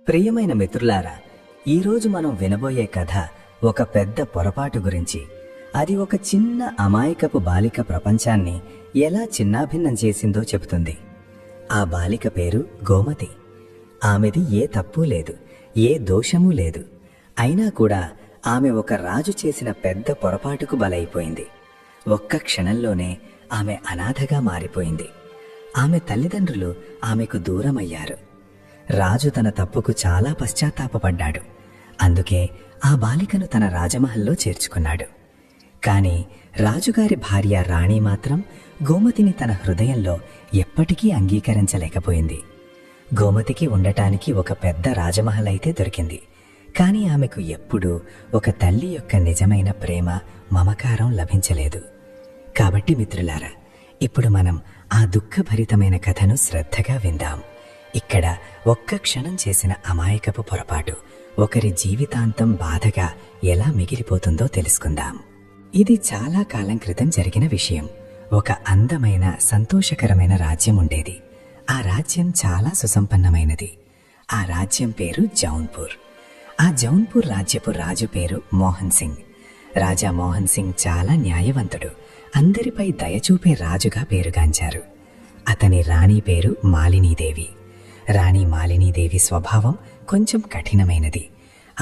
ప్రియమైన మిత్రులారా, ఈరోజు మనం వినబోయే కథ ఒక పెద్ద పొరపాటు గురించి. అది ఒక చిన్న అమాయకపు బాలిక ప్రపంచాన్ని ఎలా చిన్నాభిన్నం చేసిందో చెబుతుంది. ఆ బాలిక పేరు గోమతి. ఆమెది ఏ తప్పు లేదు, ఏ దోషమూ లేదు. అయినా కూడా ఆమె ఒక రాజు చేసిన పెద్ద పొరపాటుకు బలైపోయింది. ఒక్క క్షణంలోనే ఆమె అనాథగా మారిపోయింది. ఆమె తల్లిదండ్రులు ఆమెకు దూరమయ్యారు. రాజు తన తప్పుకు చాలా పశ్చాత్తాపపడ్డాడు. అందుకే ఆ బాలికను తన రాజమహల్లో చేర్చుకున్నాడు. కాని రాజుగారి భార్య రాణి మాత్రం గోమతిని తన హృదయంలో ఎప్పటికీ అంగీకరించలేకపోయింది. గోమతికి ఉండటానికి ఒక పెద్ద రాజమహల్ అయితే దొరికింది. కాని ఆమెకు ఎప్పుడూ ఒక తల్లి యొక్క నిజమైన ప్రేమ, మమకారం లభించలేదు. కాబట్టి మిత్రులారా, ఇప్పుడు మనం ఆ దుఃఖభరితమైన కథను శ్రద్ధగా విందాం. ఇక్కడ ఒక్క క్షణం చేసిన అమాయకపు పొరపాటు ఒకరి జీవితాంతం బాధగా ఎలా మిగిలిపోతుందో తెలుసుకుందాం. ఇది చాలా కాలం క్రితం జరిగిన విషయం. ఒక అందమైన, సంతోషకరమైన రాజ్యం ఉండేది. ఆ రాజ్యం చాలా సుసంపన్నమైనది. ఆ రాజ్యం పేరు జౌన్పూర్. ఆ జౌన్పూర్ రాజ్యపు రాజు పేరు మోహన్ సింగ్. రాజా మోహన్ సింగ్ చాలా న్యాయవంతుడు, అందరిపై దయచూపే రాజుగా పేరుగాంచారు. అతని రాణి పేరు మాలినీదేవి. రాణి మాలినీదేవి స్వభావం కొంచెం కఠినమైనది.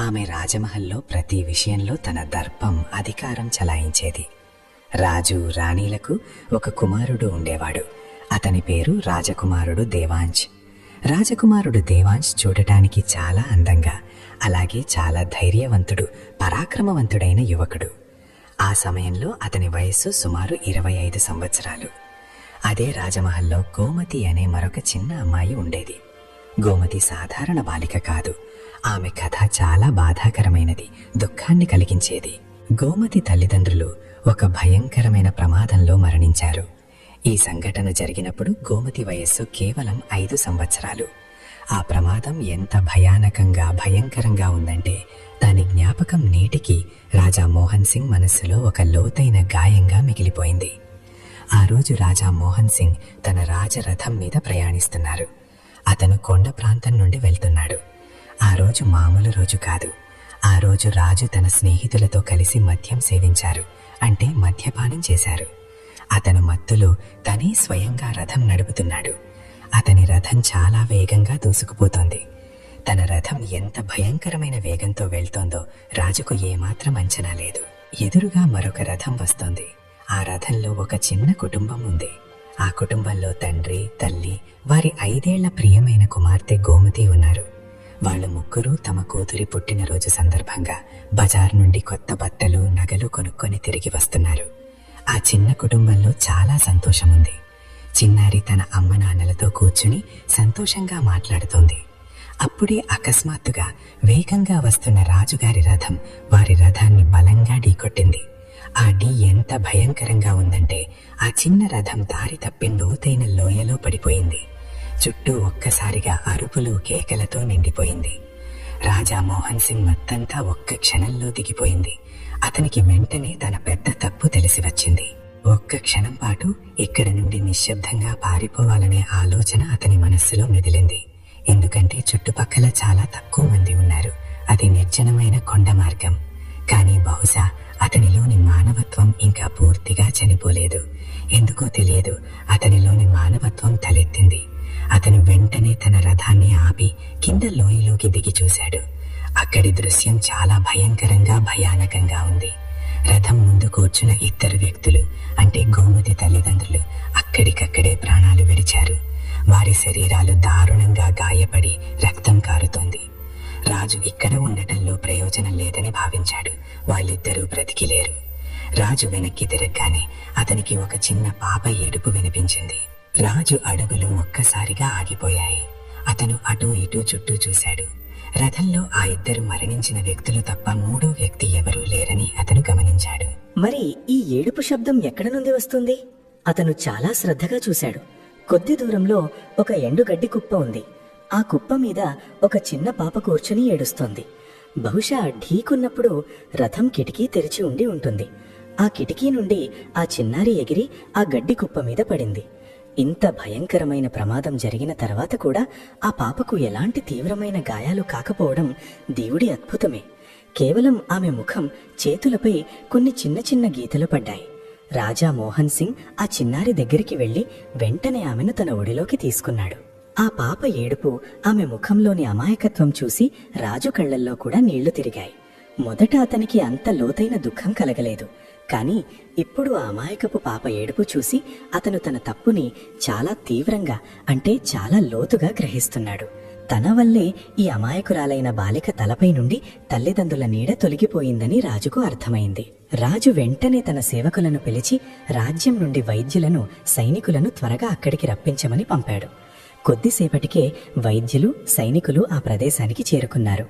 ఆమె రాజమహల్లో ప్రతి విషయంలో తన దర్పం, అధికారం చలాయించేది. రాజు, రాణీలకు ఒక కుమారుడు ఉండేవాడు. అతని పేరు రాజకుమారుడు దేవాంశ్. రాజకుమారుడు దేవాంశ్ చూడటానికి చాలా అందంగా, అలాగే చాలా ధైర్యవంతుడు, పరాక్రమవంతుడైన యువకుడు. ఆ సమయంలో అతని వయస్సు సుమారు 25 సంవత్సరాలు. అదే రాజమహల్లో గోమతి అనే మరొక చిన్న అమ్మాయి ఉండేది. గోమతి సాధారణ బాలిక కాదు. ఆమె కథ చాలా బాధాకరమైనది, దుఃఖాన్ని కలిగించేది. గోమతి తల్లిదండ్రులు ఒక భయంకరమైన ప్రమాదంలో మరణించారు. ఈ సంఘటన జరిగినప్పుడు గోమతి వయస్సు కేవలం 5 సంవత్సరాలు. ఆ ప్రమాదం ఎంత భయంకరంగా ఉందంటే దాని జ్ఞాపకం నేటికి రాజా మోహన్ సింగ్ మనస్సులో ఒక లోతైన గాయంగా మిగిలిపోయింది. ఆ రోజు రాజా మోహన్ సింగ్ తన రాజరథం మీద ప్రయాణిస్తున్నారు. అతను కొండ ప్రాంతం నుండి వెళ్తున్నాడు. ఆ రోజు మామూలు రోజు కాదు. ఆ రోజు రాజు తన స్నేహితులతో కలిసి మద్యం సేవించారు, అంటే మద్యపానం చేశారు. అతను మత్తులో తనే స్వయంగా రథం నడుపుతున్నాడు. అతని రథం చాలా వేగంగా దూసుకుపోతోంది. తన రథం ఎంత భయంకరమైన వేగంతో వెళ్తోందో రాజుకు ఏమాత్రం అంచనా లేదు. ఎదురుగా మరొక రథం వస్తోంది. ఆ రథంలో ఒక చిన్న కుటుంబం ఉంది. ఆ కుటుంబంలో తండ్రి, తల్లి, వారి 5 ఏళ్ల ప్రియమైన కుమార్తె గోమతి ఉన్నారు. వాళ్ళు ముగ్గురు తమ కూతురి పుట్టినరోజు సందర్భంగా బజార్ నుండి కొత్త బట్టలు, నగలు కొనుక్కొని తిరిగి వస్తున్నారు. ఆ చిన్న కుటుంబంలో చాలా సంతోషం ఉంది. చిన్నారి తన అమ్మ నాన్నలతో కూర్చుని సంతోషంగా మాట్లాడుతోంది. అప్పుడే అకస్మాత్తుగా వేగంగా వస్తున్న రాజుగారి రథం వారి రథాన్ని బలంగా ఢీకొట్టింది. ఆ ఢీ ఎంత భయంకరంగా ఉందంటే ఆ చిన్న రథం దారి తప్పి లోతైన లోయలో పడిపోయింది. చుట్టూ ఒక్కసారిగా అరుపులు, కేకలతో నిండిపోయింది. రాజా మోహన్ సింగ్ మత్తంతా ఒక్క క్షణంలో దిగిపోయింది. అతనికి వెంటనే తన పెద్ద తప్పు తెలిసి వచ్చింది. ఒక్క క్షణం పాటు ఇక్కడి నుండి నిశ్శబ్దంగా పారిపోవాలనే ఆలోచన అతని మనస్సులో మెదిలింది. ఎందుకంటే చుట్టుపక్కల చాలా తక్కువ మంది ఉన్నారు. అది నిర్జనమైన కొండ మార్గం. కానీ బహుశా అతనిలోని మానవత్వం ఇంకా పూర్తిగా చనిపోలేదు. ఎందుకో తెలియదు, అతనిలోని మానవత్వం తలెత్తింది. అతను వెంటనే తన రథాన్ని ఆపి కింద లోయలోకి దిగి చూశాడు. అక్కడి దృశ్యం చాలా భయానకంగా ఉంది. రథం ముందు కూర్చున్న 2 వ్యక్తులు, అంటే గోమతి తల్లిదండ్రులు, అక్కడికక్కడే ప్రాణాలు విడిచారు. వారి శరీరాలు దారుణంగా గాయపడి రక్తం కారుతోంది. రాజు ఇక్కడ ఉండటంలో ప్రయోజనం లేదని భావించాడు. వాళ్ళిద్దరూ బ్రతికిలేరు. రాజు వెనక్కి తిరగగానే అతనికి ఒక చిన్న పాప ఏడుపు వినిపించింది. రాజు అడుగులు ఒక్కసారిగా ఆగిపోయాయి. అతను అటూ ఇటూ చుట్టూ చూశాడు. రథంలో ఆ 2 మరణించిన వ్యక్తులు తప్ప 3వ వ్యక్తి ఎవరూ లేరని అతను గమనించాడు. మరి ఈ ఏడుపు శబ్దం ఎక్కడ నుండి వస్తుంది? అతను చాలా శ్రద్ధగా చూశాడు. కొద్ది దూరంలో ఒక ఎండుగడ్డి కుప్ప ఉంది. ఆ కుప్ప మీద ఒక చిన్న పాప కూర్చుని ఏడుస్తోంది. బహుశా ఢీకున్నప్పుడు రథం కిటికీ తెరిచి ఉండి ఉంటుంది. ఆ కిటికీ నుండి ఆ చిన్నారి ఎగిరి ఆ గడ్డి కుప్ప మీద పడింది. ఇంత భయంకరమైన ప్రమాదం జరిగిన తర్వాత కూడా ఆ పాపకు ఎలాంటి తీవ్రమైన గాయాలు కాకపోవడం దేవుడి అద్భుతమే. కేవలం ఆమె ముఖం, చేతులపై కొన్ని చిన్న చిన్న గీతలు పడ్డాయి. రాజా మోహన్ సింగ్ ఆ చిన్నారి దగ్గరికి వెళ్లి వెంటనే ఆమెను తన ఒడిలోకి తీసుకున్నాడు. ఆ పాప ఏడుపు, ఆమె ముఖంలోని అమాయకత్వం చూసి రాజు కళ్లల్లో కూడా నీళ్లు తిరిగాయి. మొదట అతనికి అంత లోతైన దుఃఖం కలగలేదు. కాని ఇప్పుడు ఆ అమాయకపు పాప ఏడుపు చూసి అతను తన తప్పుని చాలా తీవ్రంగా, అంటే చాలా లోతుగా గ్రహిస్తున్నాడు. తన వల్లే ఈ అమాయకురాలైన బాలిక తలపై నుండి తల్లిదండ్రుల నీడ తొలగిపోయిందని రాజుకు అర్థమైంది. రాజు వెంటనే తన సేవకులను పిలిచి రాజ్యం నుండి వైద్యులను, సైనికులను త్వరగా అక్కడికి రప్పించమని పంపాడు. కొద్దిసేపటికే వైద్యులు, సైనికులు ఆ ప్రదేశానికి చేరుకున్నారు.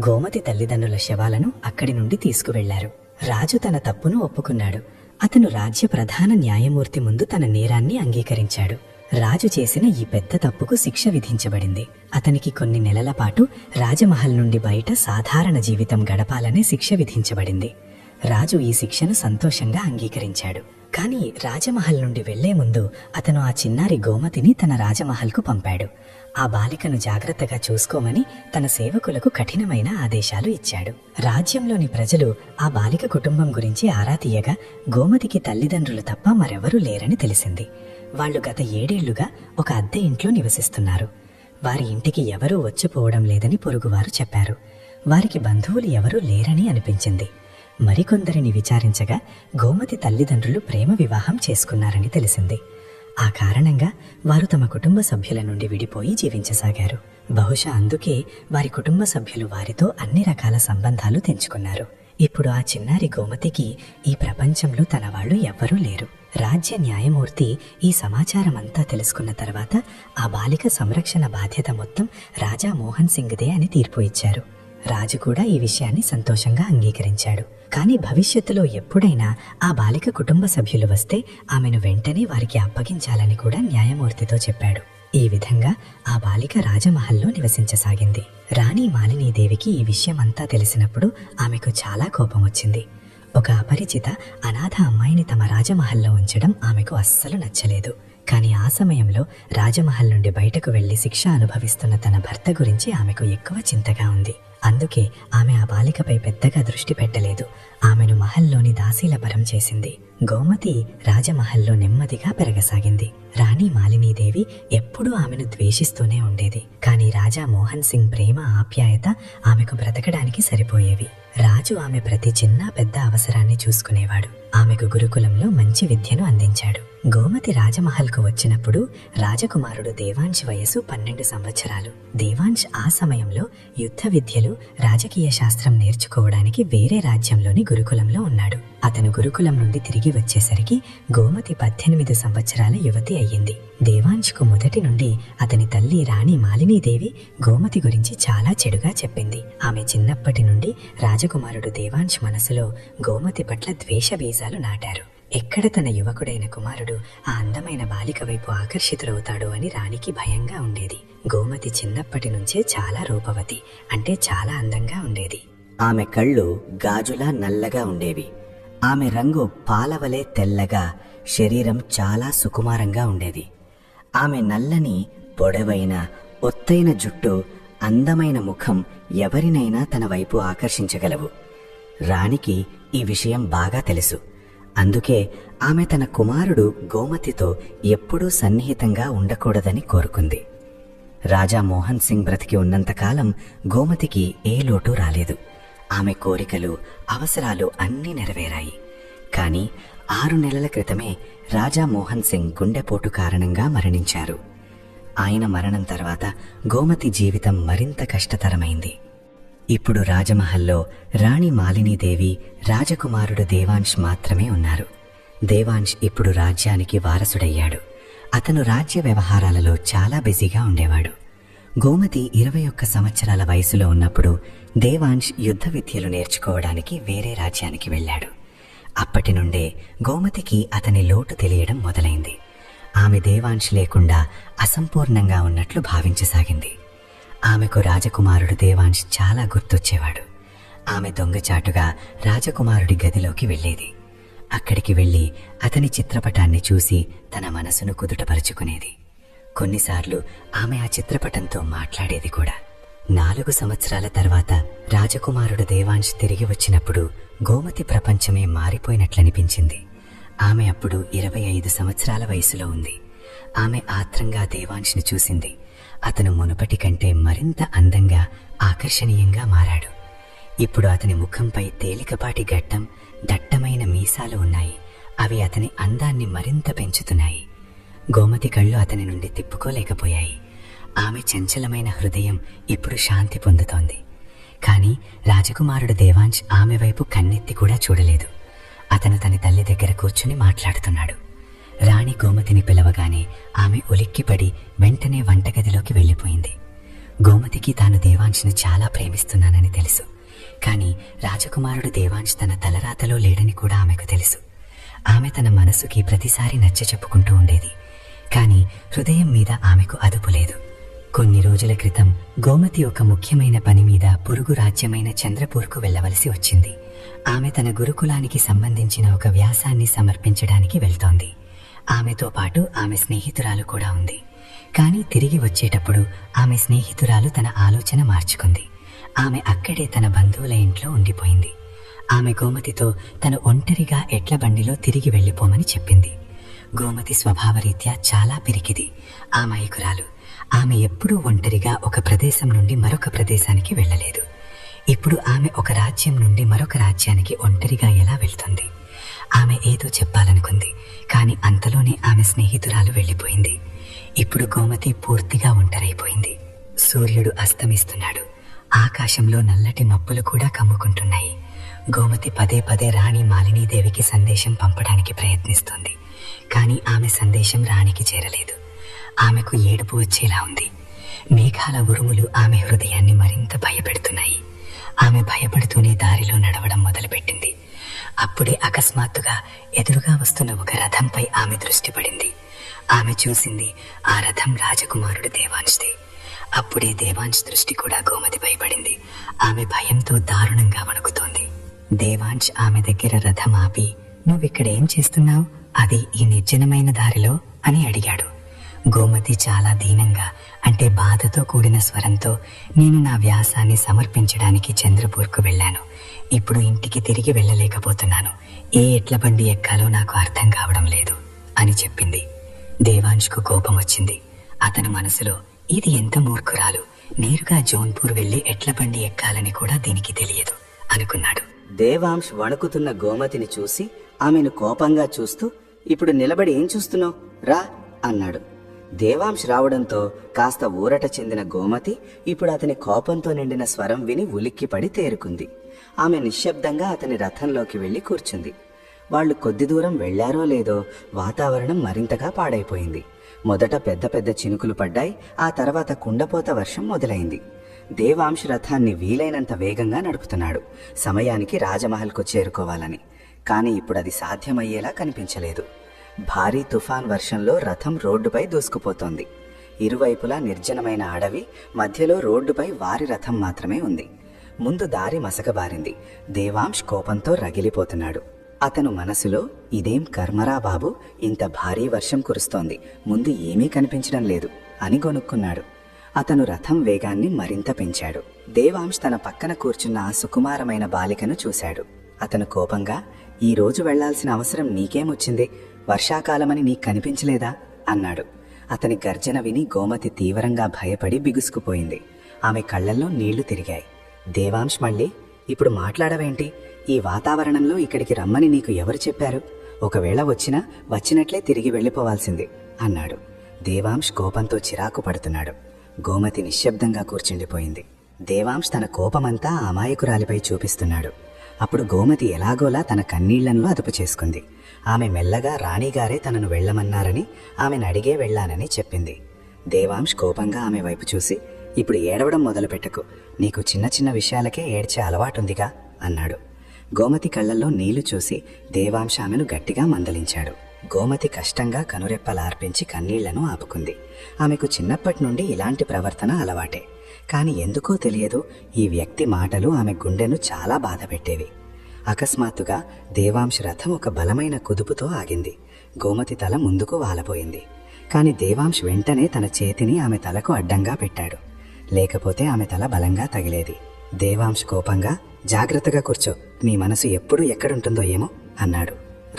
గోమతి తల్లిదండ్రుల శవాలను అక్కడి నుండి తీసుకువెళ్లారు. రాజు తన తప్పును ఒప్పుకున్నాడు. అతను రాజ్య ప్రధాన న్యాయమూర్తి ముందు తన నేరాన్ని అంగీకరించాడు. రాజు చేసిన ఈ పెద్ద తప్పుకు శిక్ష విధించబడింది. అతనికి కొన్ని నెలల పాటు రాజమహల్ నుండి బయట సాధారణ జీవితం గడపాలనే శిక్ష విధించబడింది. రాజు ఈ శిక్షను సంతోషంగా అంగీకరించాడు. కాని రాజమహల్ నుండి వెళ్లే ముందు అతను ఆ చిన్నారి గోమతిని తన రాజమహల్కు పంపాడు. ఆ బాలికను జాగ్రత్తగా చూసుకోమని తన సేవకులకు కఠినమైన ఆదేశాలు ఇచ్చాడు. రాజ్యంలోని ప్రజలు ఆ బాలిక కుటుంబం గురించి ఆరా తీయగా గోమతికి తల్లిదండ్రులు తప్ప మరెవరూ లేరని తెలిసింది. వాళ్లు గత 7 ఏళ్లుగా ఒక అద్దె ఇంట్లో నివసిస్తున్నారు. వారి ఇంటికి ఎవరూ వచ్చిపోవడం లేదని పొరుగువారు చెప్పారు. వారికి బంధువులు ఎవరూ లేరని అనిపించింది. మరికొందరిని విచారించగా గోమతి తల్లిదండ్రులు ప్రేమ వివాహం చేసుకున్నారని తెలిసింది. ఆ కారణంగా వారు తమ కుటుంబ సభ్యుల నుండి విడిపోయి జీవించసాగారు. బహుశా అందుకే వారి కుటుంబ సభ్యులు వారితో అన్ని రకాల సంబంధాలు తెంచుకున్నారు. ఇప్పుడు ఆ చిన్నారి గోమతికి ఈ ప్రపంచంలో తన వాళ్ళు ఎవ్వరూ లేరు. రాజ్య న్యాయమూర్తి ఈ సమాచారమంతా తెలుసుకున్న తర్వాత ఆ బాలిక సంరక్షణ బాధ్యత మొత్తం రాజా మోహన్ సింగ్దే అని తీర్పు ఇచ్చారు. రాజు కూడా ఈ విషయాన్ని సంతోషంగా అంగీకరించాడు. కాని భవిష్యత్తులో ఎప్పుడైనా ఆ బాలిక కుటుంబ సభ్యులు వస్తే ఆమెను వెంటనే వారికి అప్పగించాలని కూడా న్యాయమూర్తితో చెప్పాడు. ఈ విధంగా ఆ బాలిక రాజమహల్లో నివసించసాగింది. రాణి మాలినీదేవికి ఈ విషయమంతా తెలిసినప్పుడు ఆమెకు చాలా కోపం వచ్చింది. ఒక అపరిచిత అనాథ అమ్మాయిని తమ రాజమహల్లో ఉంచడం ఆమెకు అస్సలు నచ్చలేదు. కాని ఆ సమయంలో రాజమహల్ నుండి బయటకు వెళ్లి శిక్ష అనుభవిస్తున్న తన భర్త గురించి ఆమెకు ఎక్కువ చింతగా ఉంది. అందుకే ఆమె ఆ బాలికపై పెద్దగా దృష్టి పెట్టలేదు. ఆమెను మహల్లోని దాసీలపరం చేసింది. గోమతి రాజమహల్లో నెమ్మదిగా పెరగసాగింది. రాణి మాలినీదేవి ఎప్పుడూ ఆమెను ద్వేషిస్తూనే ఉండేది. కాని రాజా మోహన్ సింగ్ ప్రేమ, ఆప్యాయత ఆమెకు బ్రతకడానికి సరిపోయేవి. రాజు ఆమె ప్రతి చిన్న పెద్ద అవసరాన్ని చూసుకునేవాడు. ఆమెకు గురుకులంలో మంచి విద్యను అందించాడు. గోమతి రాజమహల్కు వచ్చినప్పుడు రాజకుమారుడు దేవాంశ్ వయసు 12 సంవత్సరాలు. దేవాంశ్ ఆ సమయంలో యుద్ధ విద్యలు, రాజకీయ శాస్త్రం నేర్చుకోవడానికి వేరే రాజ్యంలోని గురుకులంలో ఉన్నాడు. అతను గురుకులం నుండి తిరిగి వచ్చేసరికి గోమతి 18 సంవత్సరాల యువతి అయ్యింది. దేవాంశ్కు మొదటి నుండి అతని తల్లి రాణి మాలినీదేవి గోమతి గురించి చాలా చెడుగా చెప్పింది. ఆమె చిన్నప్పటి నుండి రాజకుమారుడు దేవాంశ్ మనసులో గోమతి పట్ల ద్వేష బీజాలు నాటారు. ఎక్కడ తన యువకుడైన కుమారుడు ఆ అందమైన బాలిక వైపు ఆకర్షితులవుతాడో అని రాణికి భయంగా ఉండేది. గోమతి చిన్నప్పటి నుంచే చాలా రూపవతి, అంటే చాలా అందంగా ఉండేది. ఆమె కళ్ళు గాజులా నల్లగా ఉండేవి. ఆమె రంగు పాలవలే తెల్లగా, శరీరం చాలా సుకుమారంగా ఉండేది. ఆమె నల్లని, పొడవైన, ఒత్తైన జుట్టు, అందమైన ముఖం ఎవరినైనా తన వైపు ఆకర్షించగలవు. రాణికి ఈ విషయం బాగా తెలుసు. అందుకే ఆమె తన కుమారుడు గోమతితో ఎప్పుడూ సన్నిహితంగా ఉండకూడదని కోరుకుంది. రాజా మోహన్ సింగ్ బ్రతికి ఉన్నంతకాలం గోమతికి ఏ లోటు రాలేదు. ఆమె కోరికలు, అవసరాలు అన్నీ నెరవేరాయి. కానీ 6 నెలల క్రితమే రాజా మోహన్ సింగ్ గుండెపోటు కారణంగా మరణించారు. ఆయన మరణం తర్వాత గోమతి జీవితం మరింత కష్టతరమైంది. ఇప్పుడు రాజమహల్లో రాణి మాలినీదేవి, రాజకుమారుడు దేవాంశ్ మాత్రమే ఉన్నారు. దేవాంశ్ ఇప్పుడు రాజ్యానికి వారసుడయ్యాడు. అతను రాజ్య వ్యవహారాలలో చాలా బిజీగా ఉండేవాడు. గోమతి 21 సంవత్సరాల వయసులో ఉన్నప్పుడు దేవాంశ్ యుద్ధ విద్యలు నేర్చుకోవడానికి వేరే రాజ్యానికి వెళ్ళాడు. అప్పటి నుండే గోమతికి అతని లోటు తెలియడం మొదలైంది. ఆమె దేవాంశ్ లేకుండా అసంపూర్ణంగా ఉన్నట్లు భావించసాగింది. ఆమెకు రాజకుమారుడు దేవాంశ్ చాలా గుర్తొచ్చేవాడు. ఆమె దొంగచాటుగా రాజకుమారుడి గదిలోకి వెళ్ళేది. అక్కడికి వెళ్ళి అతని చిత్రపటాన్ని చూసి తన మనసును కుదుటపరుచుకునేది. కొన్నిసార్లు ఆమె ఆ చిత్రపటంతో మాట్లాడేది కూడా. 4 సంవత్సరాల తర్వాత రాజకుమారుడు దేవాంశ్ తిరిగి వచ్చినప్పుడు గోమతి ప్రపంచమే మారిపోయినట్లనిపించింది. ఆమె అప్పుడు 25 సంవత్సరాల వయసులో ఉంది. ఆమె ఆత్రంగా దేవాంశ్ని చూసింది. అతను మునుపటి కంటే మరింత అందంగా, ఆకర్షణీయంగా మారాడు. ఇప్పుడు అతని ముఖంపై తేలికపాటి గడ్డం, దట్టమైన మీసాలు ఉన్నాయి. అవి అతని అందాన్ని మరింత పెంచుతున్నాయి. గోమతి కళ్ళు అతని నుండి తిప్పుకోలేకపోయాయి. ఆమె చంచలమైన హృదయం ఇప్పుడు శాంతి పొందుతోంది. కాని రాజకుమారుడు దేవాంశ్ ఆమె వైపు కన్నెత్తి కూడా చూడలేదు. అతను తన తల్లి దగ్గర కూర్చుని మాట్లాడుతున్నాడు. రాణి గోమతిని పిలవగానే ఆమె ఉలిక్కిపడి వెంటనే వంటగదిలోకి వెళ్ళిపోయింది. గోమతికి తాను దేవాంశ్ను చాలా ప్రేమిస్తున్నానని తెలుసు. కాని రాజకుమారుడు దేవాంశ్ తన తలరాతలో లేడని కూడా ఆమెకు తెలుసు. ఆమె తన మనసుకి ప్రతిసారి నచ్చ చెప్పుకుంటూ ఉండేది. కాని హృదయం మీద ఆమెకు అదుపు లేదు. కొన్ని రోజుల క్రితం గోమతి ఒక ముఖ్యమైన పని మీద పొరుగు రాజ్యమైన చంద్రపూర్కు వెళ్ళవలసి వచ్చింది. ఆమె తన గురుకులానికి సంబంధించిన ఒక వ్యాసాన్ని సమర్పించడానికి వెళ్తోంది. ఆమెతో పాటు ఆమె స్నేహితురాలు కూడా ఉంది. కానీ తిరిగి వచ్చేటప్పుడు ఆమె స్నేహితురాలు తన ఆలోచన మార్చుకుంది. ఆమె అక్కడే తన బంధువుల ఇంట్లో ఉండిపోయింది. ఆమె గోమతితో తను ఒంటరిగా ఎడ్ల బండిలో తిరిగి వెళ్ళిపోమని చెప్పింది. గోమతి స్వభావరీత్యా చాలా పిరికిది, అమాయకురాలు. ఆమె ఎప్పుడూ ఒంటరిగా ఒక ప్రదేశం నుండి మరొక ప్రదేశానికి వెళ్ళలేదు. ఇప్పుడు ఆమె ఒక రాజ్యం నుండి మరొక రాజ్యానికి ఒంటరిగా ఎలా వెళ్తుంది? ఆమె ఏదో చెప్పాలనుకుంది, కాని అంతలోనే ఆమె స్నేహితురాలు వెళ్ళిపోయింది. ఇప్పుడు గోమతి పూర్తిగా ఒంటరైపోయింది. సూర్యుడు అస్తమిస్తున్నాడు. ఆకాశంలో నల్లటి మబ్బులు కూడా కమ్ముకుంటున్నాయి. గోమతి పదే పదే రాణి మాలినీదేవికి సందేశం పంపడానికి ప్రయత్నిస్తోంది. కాని ఆమె సందేశం రాణికి చేరలేదు. ఆమెకు ఏడుపు వచ్చేలా ఉంది. మేఘాల ఉరుములు ఆమె హృదయాన్ని మరింత భయపెడుతున్నాయి. ఆమె భయపడుతూనే దారిలో నడవడం మొదలుపెట్టింది. అప్పుడే అకస్మాత్తుగా ఎదురుగా వస్తున్న ఒక రథంపై ఆమె దృష్టి పడింది. ఆమె చూసింది ఆ రథం రాజకుమారుడు దేవాంశ్దే. అప్పుడే దేవాంశ్ దృష్టి కూడా గోమతిపై పడింది. ఆమె భయంతో దారుణంగా వణుకుతోంది. దేవాంశ్ ఆమె దగ్గర రథం ఆపి, "నువ్విక్కడేం చేస్తున్నావు? అది ఈ నిర్జనమైన దారిలో?" అని అడిగాడు. గోమతి చాలా దీనంగా, అంటే బాధతో కూడిన స్వరంతో, "నేను నా వ్యాసాన్ని సమర్పించడానికి చంద్రపూర్కు వెళ్ళాను. ఇప్పుడు ఇంటికి తిరిగి వెళ్ళలేకపోతున్నాను. ఏ ఎడ్ల బండి ఎక్కాలో నాకు అర్థం కావడం లేదు" అని చెప్పింది. దేవాంశ్కు కోపం వచ్చింది. అతను మనసులో, ఇది ఎంత మూర్ఖురాలు, నేరుగా జోన్పూర్ వెళ్లి ఎడ్ల బండి ఎక్కాలని కూడా దీనికి తెలియదు అనుకున్నాడు. దేవాంశ్ వణుకుతున్న గోమతిని చూసి ఆమెను కోపంగా చూస్తూ, "ఇప్పుడు నిలబడి ఏం చూస్తున్నావు? రా" అన్నాడు. దేవాంశ్ రావడంతో కాస్త ఊరట చెందిన గోమతి ఇప్పుడు అతని కోపంతో నిండిన స్వరం విని ఉలిక్కిపడి తేరుకుంది. ఆమె నిశ్శబ్దంగా అతని రథంలోకి వెళ్లి కూర్చుంది. వాళ్లు కొద్ది దూరం వెళ్లారో లేదో వాతావరణం మరింతగా పాడైపోయింది. మొదట పెద్ద పెద్ద చినుకులు పడ్డాయి. ఆ తర్వాత కుండపోత వర్షం మొదలైంది. దేవాంశ్ రథాన్ని వీలైనంత వేగంగా నడుపుతున్నాడు, సమయానికి రాజమహల్కు చేరుకోవాలని. కాని ఇప్పుడు అది సాధ్యమయ్యేలా కనిపించలేదు. భారీ తుఫాన్ వర్షంలో రథం రోడ్డుపై దూసుకుపోతోంది. ఇరువైపులా నిర్జనమైన అడవి, మధ్యలో రోడ్డుపై వారి రథం మాత్రమే ఉంది. ముందు దారి మసకబారింది. దేవాంశ్ కోపంతో రగిలిపోతున్నాడు. అతను మనసులో, "ఇదేం కర్మరా బాబు, ఇంత భారీ వర్షం కురుస్తోంది, ముందు ఏమీ కనిపించడం లేదు" అని గొనుక్కున్నాడు. అతను రథం వేగాన్ని మరింత పెంచాడు. దేవాంశ్ తన పక్కన కూర్చున్న ఆ సుకుమారమైన బాలికను చూశాడు. అతను కోపంగా, "ఈ రోజు వెళ్లాల్సిన అవసరం నీకేమొచ్చింది? వర్షాకాలమని నీకు కనిపించలేదా?" అన్నాడు. అతని గర్జన విని గోమతి తీవ్రంగా భయపడి బిగుసుకుపోయింది. ఆమె కళ్లల్లో నీళ్లు తిరిగాయి. దేవాంశ్ మళ్ళీ, "ఇప్పుడు మాట్లాడవేంటి? ఈ వాతావరణంలో ఇక్కడికి రమ్మని నీకు ఎవరు చెప్పారు? ఒకవేళ వచ్చినట్లే తిరిగి వెళ్ళిపోవాల్సింది" అన్నాడు. దేవాంశ్ కోపంతో చిరాకు పడుతున్నాడు. గోమతి నిశ్శబ్దంగా కూర్చుండిపోయింది. దేవాంశ్ తన కోపమంతా ఆ అమాయకురాలిపై చూపిస్తున్నాడు. అప్పుడు గోమతి ఎలాగోలా తన కన్నీళ్లను అదుపు చేసుకుంది. ఆమె మెల్లగా రాణిగారే తనను వెళ్లమన్నారని, ఆమెను అడిగే వెళ్లానని చెప్పింది. దేవాంశ్ కోపంగా ఆమె వైపు చూసి, "ఇప్పుడు ఏడవడం మొదలుపెట్టకు, నీకు చిన్న చిన్న విషయాలకే ఏడ్చే అలవాటుందిగా" అన్నాడు. గోమతి కళ్లల్లో నీళ్లు చూసి దేవాంశ్ ఆమెను గట్టిగా మందలించాడు. గోమతి కష్టంగా కనురెప్పలార్పించి కన్నీళ్లను ఆపుకుంది. ఆమెకు చిన్నప్పటి నుండి ఇలాంటి ప్రవర్తన అలవాటే. కాని ఎందుకో తెలియదు, ఈ వ్యక్తి మాటలు ఆమె గుండెను చాలా బాధపెట్టేవి. అకస్మాత్తుగా దేవాంశ్ రథం ఒక బలమైన కుదుపుతో ఆగింది. గోమతి తల ముందుకు వాలపోయింది. కాని దేవాంశ్ వెంటనే తన చేతిని ఆమె తలకు అడ్డంగా పెట్టాడు. లేకపోతే ఆమె తల బలంగా తగిలేది. దేవాంశ్ కోపంగా, జాగ్రత్తగా కూర్చో, నీ మనసు ఎప్పుడు ఎక్కడుంటుందో ఏమో అన్నాడు.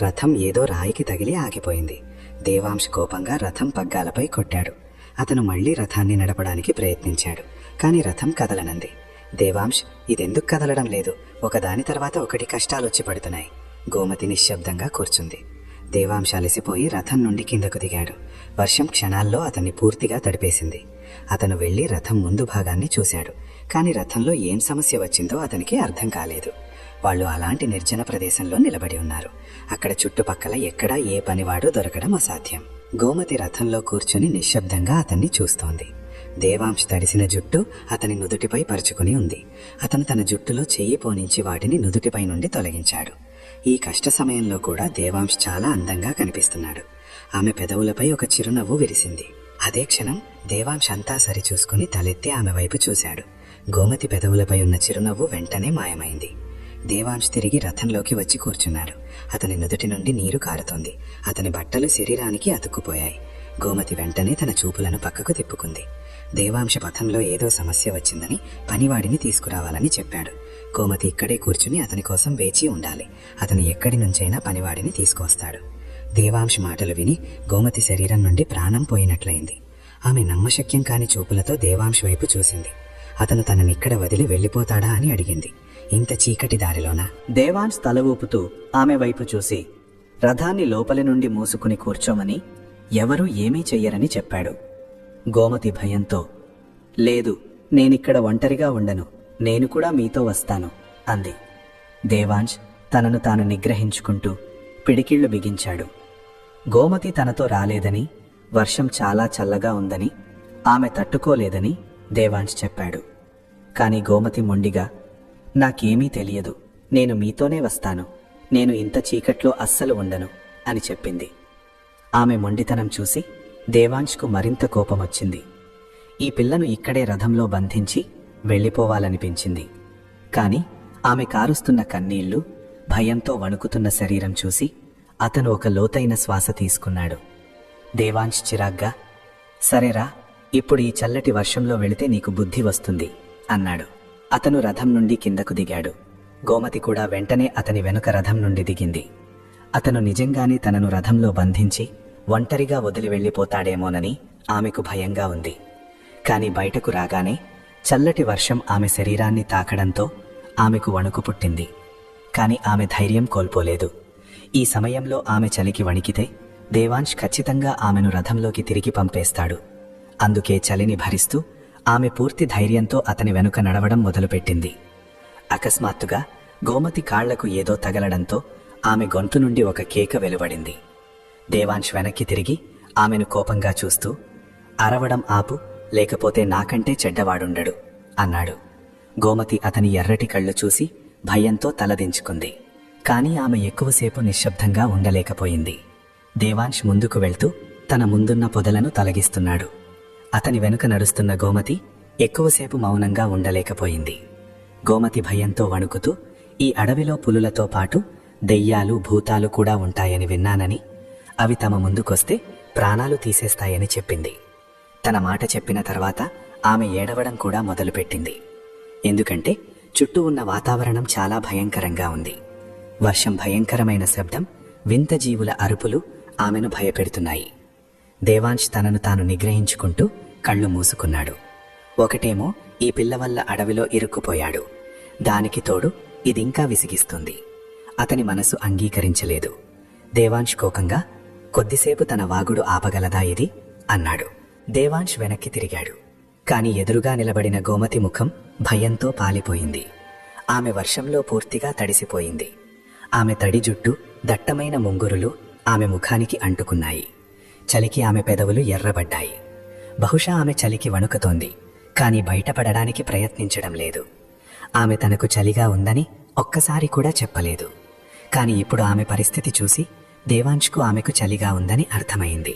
రథం ఏదో రాయికి తగిలి ఆగిపోయింది. దేవాంశ్ కోపంగా రథం పగ్గాలపై కొట్టాడు. అతను మళ్లీ రథాన్ని నడపడానికి ప్రయత్నించాడు. కాని రథం కదలనంది. దేవాంశ్, ఇదెందుకు కదలడం లేదు? ఒకదాని తర్వాత ఒకటి కష్టాలొచ్చి పడుతున్నాయి. గోమతి నిశ్శబ్దంగా కూర్చుంది. దేవాంశ్ అలసిపోయి రథం నుండి కిందకు దిగాడు. వర్షం క్షణాల్లో అతన్ని పూర్తిగా తడిపేసింది. అతను వెళ్లి రథం ముందు భాగాన్ని చూశాడు. కాని రథంలో ఏం సమస్య వచ్చిందో అతనికి అర్థం కాలేదు. వాళ్ళు అలాంటి నిర్జన ప్రదేశంలో నిలబడి ఉన్నారు. అక్కడ చుట్టుపక్కల ఎక్కడా ఏ పనివాడు దొరకడం అసాధ్యం. గోమతి రథంలో కూర్చుని నిశ్శబ్దంగా అతన్ని చూస్తోంది. దేవాంశ్ తడిసిన జుట్టు అతని నుదుటిపై పరుచుకుని ఉంది. అతను తన జుట్టులో చెయ్యి పోనించి వాటిని నుదుటిపై నుండి తొలగించాడు. ఈ కష్ట సమయంలో కూడా దేవాంశ్ చాలా అందంగా కనిపిస్తున్నాడు. ఆమె పెదవులపై ఒక చిరునవ్వు విరిసింది. అదే క్షణం దేవాంశ్ అంతా సరిచూసుకుని తలెత్తి ఆమె వైపు చూశాడు. గోమతి పెదవులపై ఉన్న చిరునవ్వు వెంటనే మాయమైంది. దేవాంశ్ తిరిగి రథంలోకి వచ్చి కూర్చున్నాడు. అతని నుదుటి నుండి నీరు కారుతోంది. అతని బట్టలు శరీరానికి అతుక్కుపోయాయి. గోమతి వెంటనే తన చూపులను పక్కకు తిప్పుకుంది. దేవాంశ పథంలో ఏదో సమస్య వచ్చిందని పనివాడిని తీసుకురావాలని చెప్పాడు. గోమతి ఇక్కడే కూర్చుని అతని కోసం వేచి ఉండాలి. అతను ఎక్కడి నుంచైనా పనివాడిని తీసుకొస్తాడు. దేవాంశ్ మాటలు విని గోమతి శరీరం నుండి ప్రాణం పోయినట్లయింది. ఆమె నమ్మశక్యం కాని చూపులతో దేవాంశ్ వైపు చూసింది. అతను తననిక్కడ వదిలి వెళ్ళిపోతాడా అని అడిగింది. ఇంత చీకటి దారిలోనా? దేవాంశ్ తల ఊపుతూ ఆమె వైపు చూసి రథాన్ని లోపలి నుండి మూసుకుని కూర్చోమని, ఎవరూ ఏమీ చెయ్యరని చెప్పాడు. గోమతి భయంతో, లేదు, నేనిక్కడ ఒంటరిగా ఉండను, నేను కూడా మీతో వస్తాను అంది. దేవాంశ్ తనను తాను నిగ్రహించుకుంటూ పిడికిళ్లు బిగించాడు. గోమతి తనతో రాలేదని, వర్షం చాలా చల్లగా ఉందని, ఆమె తట్టుకోలేదని దేవాంశ్ చెప్పాడు. కాని గోమతి మొండిగా, నాకేమీ తెలియదు, నేను మీతోనే వస్తాను, నేను ఇంత చీకట్లో అస్సలు ఉండను అని చెప్పింది. ఆమె మొండితనం చూసి దేవాంశ్కు మరింత కోపమొచ్చింది. ఈ పిల్లను ఇక్కడే రథంలో బంధించి వెళ్ళిపోవాలనిపించింది. కాని ఆమె కారుస్తున్న కన్నీళ్లు, భయంతో వణుకుతున్న శరీరం చూసి అతను ఒక లోతైన శ్వాస తీసుకున్నాడు. దేవాంశ్ చిరాగ్గా, సరేరా, ఇప్పుడు ఈ చల్లటి వర్షంలో వెళితే నీకు బుద్ధి వస్తుంది అన్నాడు. అతను రథం నుండి కిందకు దిగాడు. గోమతి కూడా వెంటనే అతని వెనుక రథం నుండి దిగింది. అతను నిజంగానే తనను రథంలో బంధించి ఒంటరిగా వదిలి వెళ్ళిపోతాడేమోనని ఆమెకు భయంగా ఉంది. కాని బయటకు రాగానే చల్లటి వర్షం ఆమె శరీరాన్ని తాకడంతో ఆమెకు వణుకు పుట్టింది. కాని ఆమె ధైర్యం కోల్పోలేదు. ఈ సమయంలో ఆమె చలికి వణికితే దేవాంశ్ ఖచ్చితంగా ఆమెను రథంలోకి తిరిగి పంపేస్తాడు. అందుకే చలిని భరిస్తూ ఆమె పూర్తి ధైర్యంతో అతని వెనుక నడవడం మొదలుపెట్టింది. అకస్మాత్తుగా గోమతి కాళ్లకు ఏదో తగలడంతో ఆమె గొంతు నుండి ఒక కేక వెలువడింది. దేవాంశ్ వెనక్కి తిరిగి ఆమెను కోపంగా చూస్తూ, అరవడం ఆపు, లేకపోతే నాకంటే చెడ్డవాడుండడు అన్నాడు. గోమతి అతని ఎర్రటి కళ్ళు చూసి భయంతో తలదించుకుంది. కాని ఆమె ఎక్కువసేపు నిశ్శబ్దంగా ఉండలేకపోయింది. దేవాంశ్ ముందుకు వెళ్తూ తన ముందున్న పొదలను తొలగిస్తున్నాడు. అతని వెనుక నడుస్తున్న గోమతి ఎక్కువసేపు మౌనంగా ఉండలేకపోయింది. గోమతి భయంతో వణుకుతూ, ఈ అడవిలో పులులతో పాటు దెయ్యాలు, భూతాలు కూడా ఉంటాయని విన్నానని, అవి తమ ముందుకొస్తే ప్రాణాలు తీసేస్తాయని చెప్పింది. తన మాట చెప్పిన తర్వాత ఆమె ఏడవడం కూడా మొదలుపెట్టింది. ఎందుకంటే చుట్టూ ఉన్న వాతావరణం చాలా భయంకరంగా ఉంది. వర్షం భయంకరమైన శబ్దం, వింత జీవుల అరుపులు ఆమెను భయపెడుతున్నాయి. దేవాంశ్ తనను తాను నిగ్రహించుకుంటూ కళ్ళు మూసుకున్నాడు. ఒకటేమో ఈ పిల్ల వల్ల అడవిలో ఇరుక్కుపోయాడు. దానికి తోడు ఇదింకా విసిగిస్తుంది. అతని మనసు అంగీకరించలేదు. దేవాంశ్ కోపంగా, కొద్దిసేపు తన వాగుడు ఆపగలదా ఇది అన్నాడు. దేవాంశ్ వెనక్కి తిరిగాడు. కాని ఎదురుగా నిలబడిన గోమతి ముఖం భయంతో పాలిపోయింది. ఆమె వర్షంలో పూర్తిగా తడిసిపోయింది. ఆమె తడి జుట్టు, దట్టమైన ముంగురులు ఆమె ముఖానికి అంటుకున్నాయి. చలికి ఆమె పెదవులు ఎర్రబడ్డాయి. బహుశా ఆమె చలికి వణుకుతోంది, కాని బయటపడడానికి ప్రయత్నించడం లేదు. ఆమె తనకు చలిగా ఉందని ఒక్కసారి కూడా చెప్పలేదు. కాని ఇప్పుడు ఆమె పరిస్థితి చూసి దేవాంశ్కు ఆమెకు చలిగా ఉందని అర్థమైంది.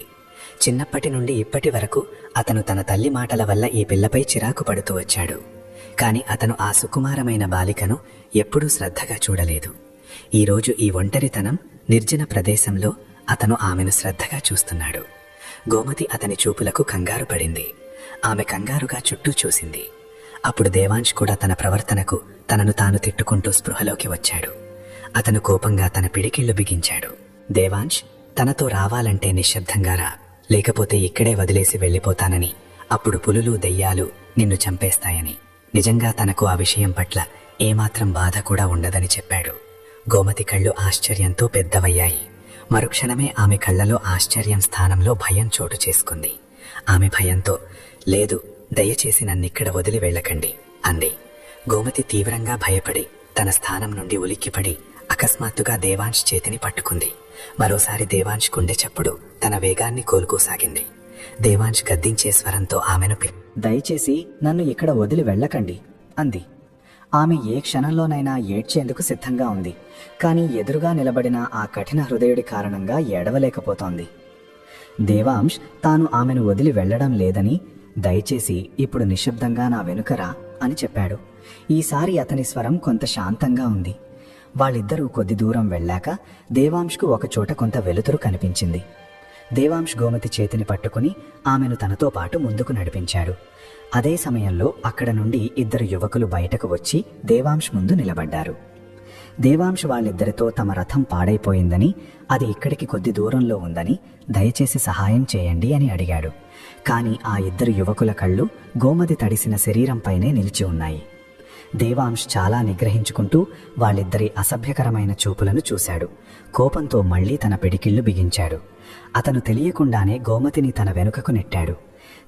చిన్నప్పటి నుండి ఇప్పటి వరకు అతను తన తల్లి మాటల వల్ల ఈ పిల్లపై చిరాకు పడుతూ వచ్చాడు. కాని అతను ఆ సుకుమారమైన బాలికను ఎప్పుడూ శ్రద్ధగా చూడలేదు. ఈరోజు ఈ ఒంటరితనం, నిర్జన ప్రదేశంలో అతను ఆమెను శ్రద్ధగా చూస్తున్నాడు. గోమతి అతని చూపులకు కంగారు పడింది. ఆమె కంగారుగా చుట్టూ చూసింది. అప్పుడు దేవాంశ్ కూడా తన ప్రవర్తనకు తనను తాను తిట్టుకుంటూ స్పృహలోకి వచ్చాడు. అతను కోపంగా తన పిడికిళ్లు బిగించాడు. దేవాంశ్, తనతో రావాలంటే నిశ్శబ్దంగా రా, లేకపోతే ఇక్కడే వదిలేసి వెళ్ళిపోతానని, అప్పుడు పులులు దెయ్యాలు నిన్ను చంపేస్తాయని. నిజంగా తనకు ఆ విషయం పట్ల ఏమాత్రం బాధ కూడా ఉండదని చెప్పాడు. గోమతి కళ్ళు ఆశ్చర్యంతో పెద్దవయ్యాయి. మరుక్షణమే ఆమె కళ్ళలో ఆశ్చర్యం స్థానంలో భయం చోటు చేసుకుంది. ఆమె భయంతో, లేదు, దయచేసి నన్నిక్కడ వదిలి వెళ్ళకండి అంది. గోమతి తీవ్రంగా భయపడి తన స్థానం నుండి ఉలిక్కిపడి అకస్మాత్తుగా దేవాంశ్ చేతిని పట్టుకుంది. మరోసారి దేవాంశ్ గుండె చప్పుడు తన వేగాన్ని కోలుకోసాగింది. దేవాంశ్ గద్దించే స్వరంతో ఆమెను దయచేసి నన్ను ఇక్కడ వదిలి వెళ్ళకండి అంది. ఆమె ఏ క్షణంలోనైనా ఏడ్చేందుకు సిద్ధంగా ఉంది. కానీ ఎదురుగా నిలబడిన ఆ కఠిన హృదయుడి కారణంగా ఏడవలేకపోతోంది. దేవాంశ్ తాను ఆమెను వదిలి వెళ్లడం లేదని, దయచేసి ఇప్పుడు నిశ్శబ్దంగా నా వెనుకరా అని చెప్పాడు. ఈసారి అతని స్వరం కొంత శాంతంగా ఉంది. వాళ్ళిద్దరూ కొద్ది దూరం వెళ్ళాక దేవాంశ్కు ఒకచోట కొంత వెలుతురు కనిపించింది. దేవాంశ్ గోమతి చేతిని పట్టుకుని ఆమెను తనతో పాటు ముందుకు నడిపించాడు. అదే సమయంలో అక్కడ నుండి ఇద్దరు యువకులు బయటకు వచ్చి దేవాంశ్ ముందు నిలబడ్డారు. దేవాంశ్ వాళ్ళిద్దరితో తమ రథం పాడైపోయిందని, అది ఇక్కడికి కొద్ది దూరంలో ఉందని, దయచేసి సహాయం చేయండి అని అడిగాడు. కాని ఆ ఇద్దరు యువకుల కళ్ళు గోమతి తడిసిన శరీరంపైనే నిలిచి ఉన్నాయి. దేవాంశ్ చాలా నిగ్రహించుకుంటూ వాళ్ళిద్దరి అసభ్యకరమైన చూపులను చూశాడు. కోపంతో మళ్లీ తన పిడికిళ్లు బిగించాడు. అతను తెలియకుండానే గోమతిని తన వెనుకకు నెట్టాడు.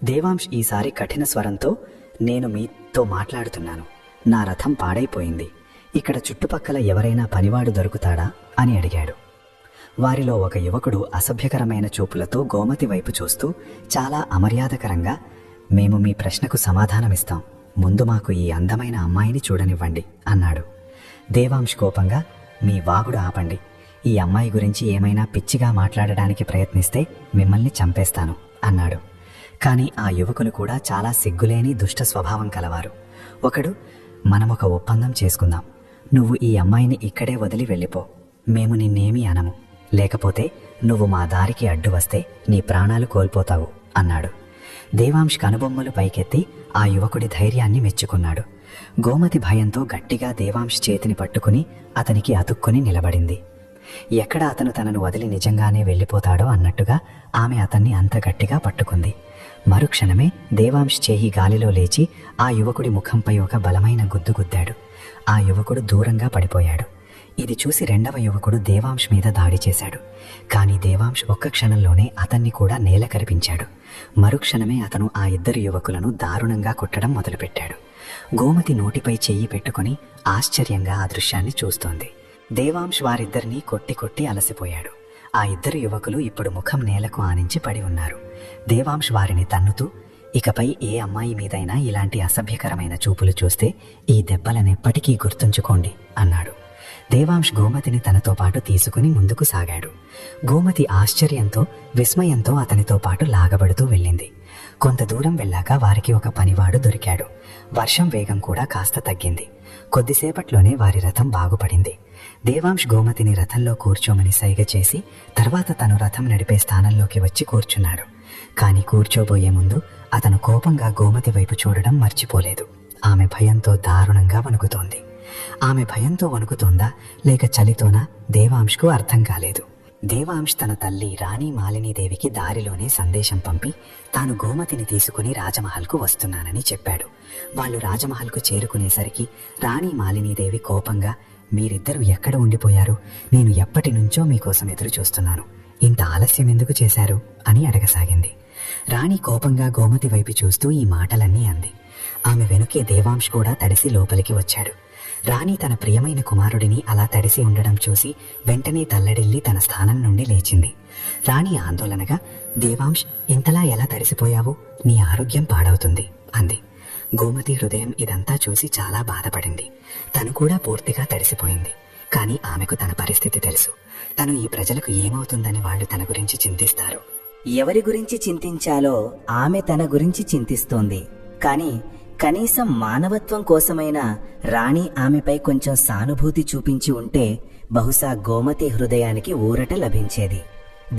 దేవాంశ్ ఈసారి కఠిన స్వరంతో, నేను మీతో మాట్లాడుతున్నాను. నా రథం పాడైపోయింది. ఇక్కడ చుట్టుపక్కల ఎవరైనా పనివాడు దొరుకుతాడా అని అడిగాడు. వారిలో ఒక యువకుడు అసభ్యకరమైన చూపులతో గోమతి వైపు చూస్తూ చాలా అమర్యాదకరంగా, మేము మీ ప్రశ్నకు సమాధానమిస్తాం, ముందు మాకు ఈ అందమైన అమ్మాయిని చూడనివ్వండి అన్నాడు. దేవాంశ్ కోపంగా, మీ వాగుడు ఆపండి. ఈ అమ్మాయి గురించి ఏమైనా పిచ్చిగా మాట్లాడడానికి ప్రయత్నిస్తే మిమ్మల్ని చంపేస్తాను అన్నాడు. కానీ ఆ యువకులు కూడా చాలా సిగ్గులేని దుష్ట స్వభావం కలవారు. ఒకడు, మనమొక ఒప్పందం చేసుకుందాం. నువ్వు ఈ అమ్మాయిని ఇక్కడే వదిలి వెళ్ళిపో. మేము నిన్నేమీ అనము. లేకపోతే నువ్వు మా దారికి అడ్డు వస్తే నీ ప్రాణాలు కోల్పోతావు అన్నాడు. దేవాంశ్ కనుబొమ్మలు పైకెత్తి ఆ యువకుడి ధైర్యాన్ని మెచ్చుకున్నాడు. గోమతి భయంతో గట్టిగా దేవాంశ్ చేతిని పట్టుకుని అతనికి అతుక్కుని నిలబడింది. ఎక్కడ అతను తనను వదిలి నిజంగానే వెళ్ళిపోతాడో అన్నట్టుగా ఆమె అతన్ని అంత గట్టిగా పట్టుకుంది. మరుక్షణమే దేవాంశ్ చేయి గాలిలో లేచి ఆ యువకుడి ముఖంపై ఒక బలమైన గుద్దు గుద్దాడు. ఆ యువకుడు దూరంగా పడిపోయాడు. ఇది చూసి రెండవ యువకుడు దేవాంశ్ మీద దాడి చేశాడు. కానీ దేవాంశ్ ఒక్క క్షణంలోనే అతన్ని కూడా నేల కరిపించాడు. మరుక్షణమే అతను ఆ ఇద్దరు యువకులను దారుణంగా కొట్టడం మొదలుపెట్టాడు. గోమతి నోటిపై చెయ్యి పెట్టుకుని ఆశ్చర్యంగా ఆ దృశ్యాన్ని చూస్తోంది. దేవాంశ్ వారిద్దరినీ కొట్టి కొట్టి అలసిపోయాడు. ఆ ఇద్దరు యువకులు ఇప్పుడు ముఖం నేలకు ఆనించి పడి ఉన్నారు. దేవాంశ్ వారిని తన్నుతూ, ఇకపై ఏ అమ్మాయి మీదైనా ఇలాంటి అసభ్యకరమైన చూపులు చూస్తే ఈ దెబ్బలనెప్పటికీ గుర్తుంచుకోండి అన్నాడు. దేవాంశ్ గోమతిని తనతో పాటు తీసుకుని ముందుకు సాగాడు. గోమతి ఆశ్చర్యంతో, విస్మయంతో అతనితో పాటు లాగబడుతూ వెళ్ళింది. కొంత దూరం వెళ్ళాక వారికి ఒక పనివాడు దొరికాడు. వర్షం వేగం కూడా కాస్త తగ్గింది. కొద్దిసేపట్లోనే వారి రథం బాగుపడింది. దేవాంశ్ గోమతిని రథంలో కూర్చోమని సైగ చేసి తర్వాత తను రథం నడిపే స్థానంలోకి వచ్చి కూర్చున్నాడు. కాని కూర్చోబోయే ముందు అతను కోపంగా గోమతి వైపు చూడడం మర్చిపోలేదు. ఆమె భయంతో దారుణంగా వణుకుతోంది. ఆమె భయంతో వణుకుతోందా లేక చలితోనా దేవాంశ్కు అర్థం కాలేదు. దేవాంశ్ తన తల్లి రాణి మాలినీదేవికి దారిలోనే సందేశం పంపి తాను గోమతిని తీసుకుని రాజమహల్కు వస్తున్నానని చెప్పాడు. వాళ్ళు రాజమహల్కు చేరుకునేసరికి రాణి మాలినీదేవి కోపంగా, మీరిద్దరూ ఎక్కడ ఉండిపోయారు? నేను ఎప్పటి నుంచో మీకోసం ఎదురు చూస్తున్నాను. ఇంత ఆలస్యం ఎందుకు చేశారు అని అడగసాగింది. రాణి కోపంగా గోమతి వైపు చూస్తూ ఈ మాటలన్నీ అంది. ఆమె వెనుకే దేవాంశ్ కూడా తడిసి లోపలికి వచ్చాడు. రాణి తన ప్రియమైన కుమారుడిని అలా తడిసి ఉండడం చూసి వెంటనే తల్లడిల్లి తన స్థానం నుండి లేచింది. రాణి ఆందోళనగా, దేవాంశ్, ఇంతలా ఎలా తడిసిపోయావు? నీ ఆరోగ్యం పాడవుతుంది అంది. గోమతి హృదయం ఇదంతా చూసి చాలా బాధపడింది. తను కూడా పూర్తిగా తడిసిపోయింది. కానీ ఆమెకు తన పరిస్థితి తెలుసు. తను ఈ ప్రజలకు ఏమవుతుందని వాళ్ళు తన గురించి చింతిస్తారు. ఎవరి గురించి చింతించాలో ఆమె తన గురించి చింతిస్తోంది. కానీ కనీసం మానవత్వం కోసమైనా రాణి ఆమెపై కొంచెం సానుభూతి చూపించి ఉంటే బహుశా గోమతి హృదయానికి ఊరట లభించేది.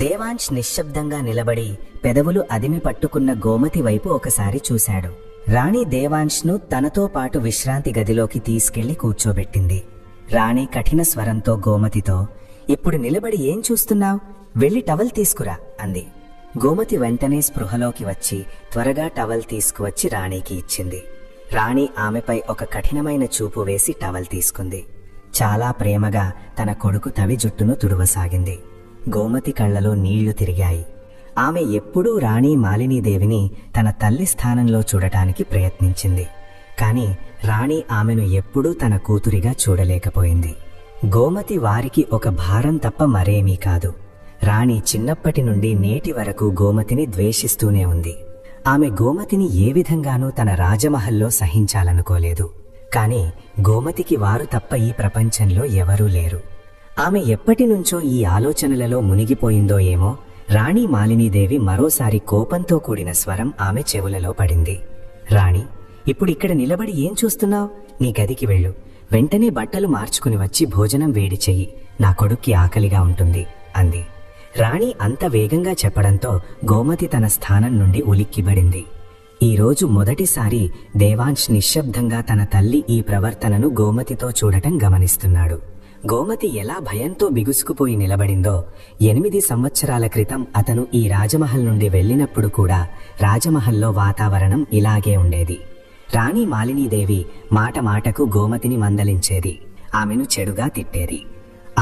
దేవాంశ్ నిశ్శబ్దంగా నిలబడి పెదవులు అదిమి పట్టుకున్న గోమతి వైపు ఒకసారి చూశాడు. రాణి దేవాంశ్ను తనతో పాటు విశ్రాంతి గదిలోకి తీసుకెళ్లి కూర్చోబెట్టింది. రాణి కఠిన స్వరంతో గోమతితో, ఇప్పుడు నిలబడి ఏం చూస్తున్నావ్? వెళ్లి టవల్ తీసుకురా అంది. గోమతి వెంటనే స్పృహలోకి వచ్చి త్వరగా టవల్ తీసుకువచ్చి రాణికి ఇచ్చింది. రాణి ఆమెపై ఒక కఠినమైన చూపు వేసి టవల్ తీసుకుంది. చాలా ప్రేమగా తన కొడుకు తవి జుట్టును తుడవసాగింది. గోమతి కళ్లలో నీళ్లు తిరిగాయి. ఆమె ఎప్పుడూ రాణి మాలినీదేవిని తన తల్లి స్థానంలో చూడటానికి ప్రయత్నించింది. కాని రాణి ఆమెను ఎప్పుడూ తన కూతురిగా చూడలేకపోయింది. గోమతి వారికి ఒక భారం తప్ప మరేమీ కాదు. రాణి చిన్నప్పటి నుండి నేటి వరకు గోమతిని ద్వేషిస్తూనే ఉంది. ఆమె గోమతిని ఏ విధంగానూ తన రాజమహల్లో సహించాలనుకోలేదు. కాని గోమతికి వారు తప్ప ఈ ప్రపంచంలో ఎవరూ లేరు. ఆమె ఎప్పటినుంచో ఈ ఆలోచనలలో మునిగిపోయిందో ఏమో, రాణి మాలినీదేవి మరోసారి కోపంతో కూడిన స్వరం ఆమె చెవులలో పడింది. రాణి, ఇప్పుడిక్కడ నిలబడి ఏం చూస్తున్నావ్? నీ గదికి వెళ్ళు. వెంటనే బట్టలు మార్చుకుని వచ్చి భోజనం వేడి చెయ్యి. నా కొడుక్కి ఆకలిగా ఉంటుంది అంది. రాణి అంత వేగంగా చెప్పడంతో గోమతి తన స్థానం నుండి ఉలిక్కిబడింది. ఈరోజు మొదటిసారి దేవాంశ్ నిశ్శబ్దంగా తన తల్లి ఈ ప్రవర్తనను గోమతితో చూడటం గమనిస్తున్నాడు. గోమతి ఎలా భయంతో బిగుసుకుపోయి నిలబడిందో, 8 సంవత్సరాల క్రితం అతను ఈ రాజమహల్ నుండి వెళ్ళినప్పుడు కూడా రాజమహల్లో వాతావరణం ఇలాగే ఉండేది. రాణి మాలినీదేవి మాట మాటకు గోమతిని మందలించేది, ఆమెను చెడుగా తిట్టేది.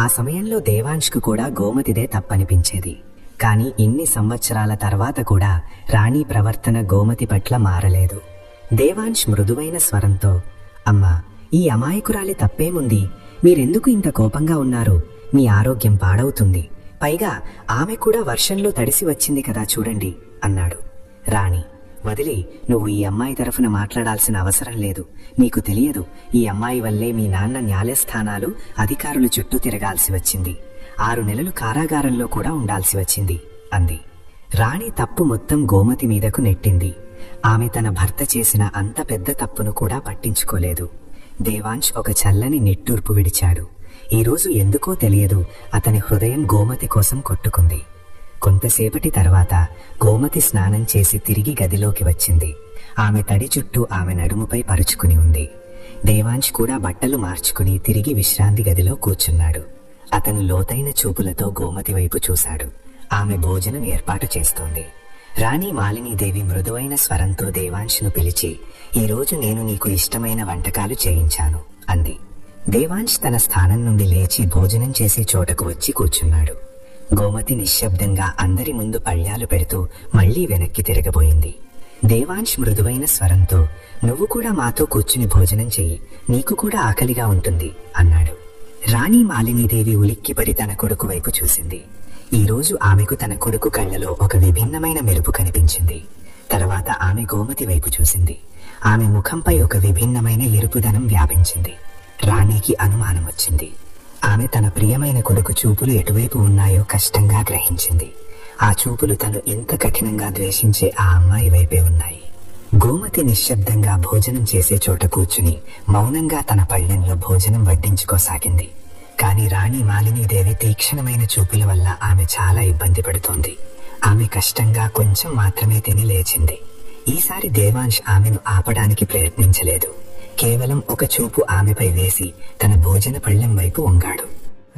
ఆ సమయంలో దేవాంశ్కు కూడా గోమతిదే తప్పనిపించేది. కాని ఇన్ని సంవత్సరాల తర్వాత కూడా రాణి ప్రవర్తన గోమతి పట్ల మారలేదు. దేవాంశ్ మృదువైన స్వరంతో, అమ్మా, ఈ అమాయకురాలి తప్పేముంది? మీరెందుకు ఇంత కోపంగా ఉన్నారు? మీ ఆరోగ్యం పాడవుతుంది. పైగా ఆమె కూడా వర్షంలో తడిసి వచ్చింది కదా చూడండి అన్నాడు. రాణి, వదిలి, నువ్వు ఈ అమ్మాయి తరఫున మాట్లాడాల్సిన అవసరం లేదు. నీకు తెలియదు, ఈ అమ్మాయి వల్లే మీ నాన్న న్యాయస్థానాలు, అధికారులు చుట్టూ తిరగాల్సి వచ్చింది. 6 నెలలు కారాగారంలో కూడా ఉండాల్సి వచ్చింది అంది. రాణి తప్పు మొత్తం గోమతి మీదకు నెట్టింది. ఆమె తన భర్త చేసిన అంత పెద్ద తప్పును కూడా పట్టించుకోలేదు. దేవాంశ్ ఒక చల్లని నిట్టూర్పు విడిచాడు. ఈరోజు ఎందుకో తెలియదు, అతని హృదయం గోమతి కోసం కొట్టుకుంది. కొంతసేపటి తర్వాత గోమతి స్నానం చేసి తిరిగి గదిలోకి వచ్చింది. ఆమె తడి చుట్టూ ఆమె నడుముపై పరుచుకుని ఉంది. దేవాంశ్ కూడా బట్టలు మార్చుకుని తిరిగి విశ్రాంతి గదిలో కూర్చున్నాడు. అతను లోతైన చూపులతో గోమతి వైపు చూశాడు. ఆమె భోజనం ఏర్పాటు చేస్తోంది. రాణి మాలినీదేవి మృదువైన స్వరంతో దేవాంశ్ను పిలిచి, ఈరోజు నేను నీకు ఇష్టమైన వంటకాలు చేయించాను అంది. దేవాంశ్ తన స్థానం నుండి లేచి భోజనం చేసే చోటకు వచ్చి కూర్చున్నాడు. గోమతి నిశ్శబ్దంగా అందరి ముందు పళ్ళ్యాలు పెడుతూ మళ్లీ వెనక్కి తిరగబోయింది. దేవాంశ్ మృదువైన స్వరంతో, నువ్వు కూడా మాతో కూర్చుని భోజనం చెయ్యి, నీకు కూడా ఆకలిగా ఉంటుంది అన్నాడు. రాణి మాలినీదేవి ఉలిక్కిపడి తన కొడుకు వైపు చూసింది. ఈరోజు ఆమెకు తన కొడుకు కళ్లలో ఒక విభిన్నమైన మెరుపు కనిపించింది. తర్వాత ఆమె గోమతి వైపు చూసింది. ఆమె ముఖంపై ఒక విభిన్నమైన ఎరుపుదనం వ్యాపించింది. రాణికి అనుమానం వచ్చింది. ఆమె తన ప్రియమైన కొడుకు చూపులు ఎటువైపు ఉన్నాయో కష్టంగా గ్రహించింది. ఆ చూపులు తను ఎంత కఠినంగా ద్వేషించే ఆ అమ్మాయి వైపే ఉన్నాయి. గోమతి నిశ్శబ్దంగా భోజనం చేసే చోట కూర్చుని మౌనంగా తన పళ్ళెంలో భోజనం వడ్డించుకోసాగింది. కాని రాణి మాలినీదేవి తీక్షణమైన చూపుల వల్ల ఆమె చాలా ఇబ్బంది పడుతోంది. ఆమె కష్టంగా కొంచెం మాత్రమే తిని లేచింది. ఈసారి దేవాంశ్ ఆమెను ఆపడానికి ప్రయత్నించలేదు. కేవలం ఒక చూపు ఆమెపై వేసి తన భోజన పళ్ళెం వైపు వంగాడు.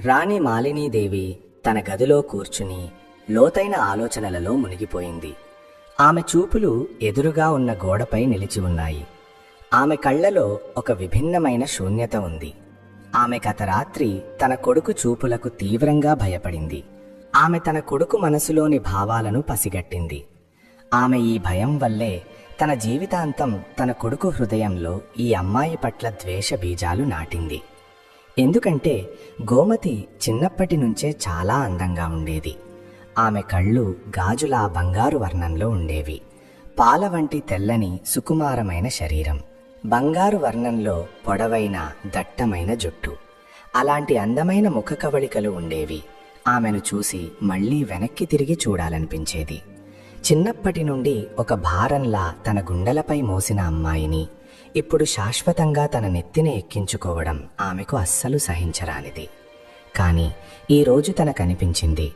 రాణి మాలినీదేవి తన గదిలో కూర్చుని లోతైన ఆలోచనలలో మునిగిపోయింది. ఆమె చూపులు ఎదురుగా ఉన్న గోడపై నిలిచి ఉన్నాయి. ఆమె కళ్లలో ఒక విభిన్నమైన శూన్యత ఉంది. ఆమె గత రాత్రి తన కొడుకు చూపులకు తీవ్రంగా భయపడింది. ఆమె తన కొడుకు మనసులోని భావాలను పసిగట్టింది. ఆమె ఈ భయం వల్లే తన జీవితాంతం తన కొడుకు హృదయంలో ఈ అమ్మాయి పట్ల ద్వేష బీజాలు నాటింది. ఎందుకంటే గోమతి చిన్నప్పటి నుంచే చాలా అందంగా ఉండేది. ఆమె కళ్ళు గాజులా బంగారు వర్ణంలో ఉండేవి. పాల వంటి తెల్లని సుకుమారమైన శరీరం, బంగారు వర్ణంలో పొడవైన దట్టమైన జుట్టు, అలాంటి అందమైన ముఖ కవళికలు ఉండేవి. ఆమెను చూసి మళ్లీ వెనక్కి తిరిగి చూడాలనిపించేది. చిన్నప్పటి నుండి ఒక భారంలా తన గుండెలపై మోసిన అమ్మాయిని ఇప్పుడు శాశ్వతంగా తన నెత్తిన ఎక్కించుకోవడం ఆమెకు అస్సలు సహించరానిది. కానీ ఈరోజు తనకనిపించింది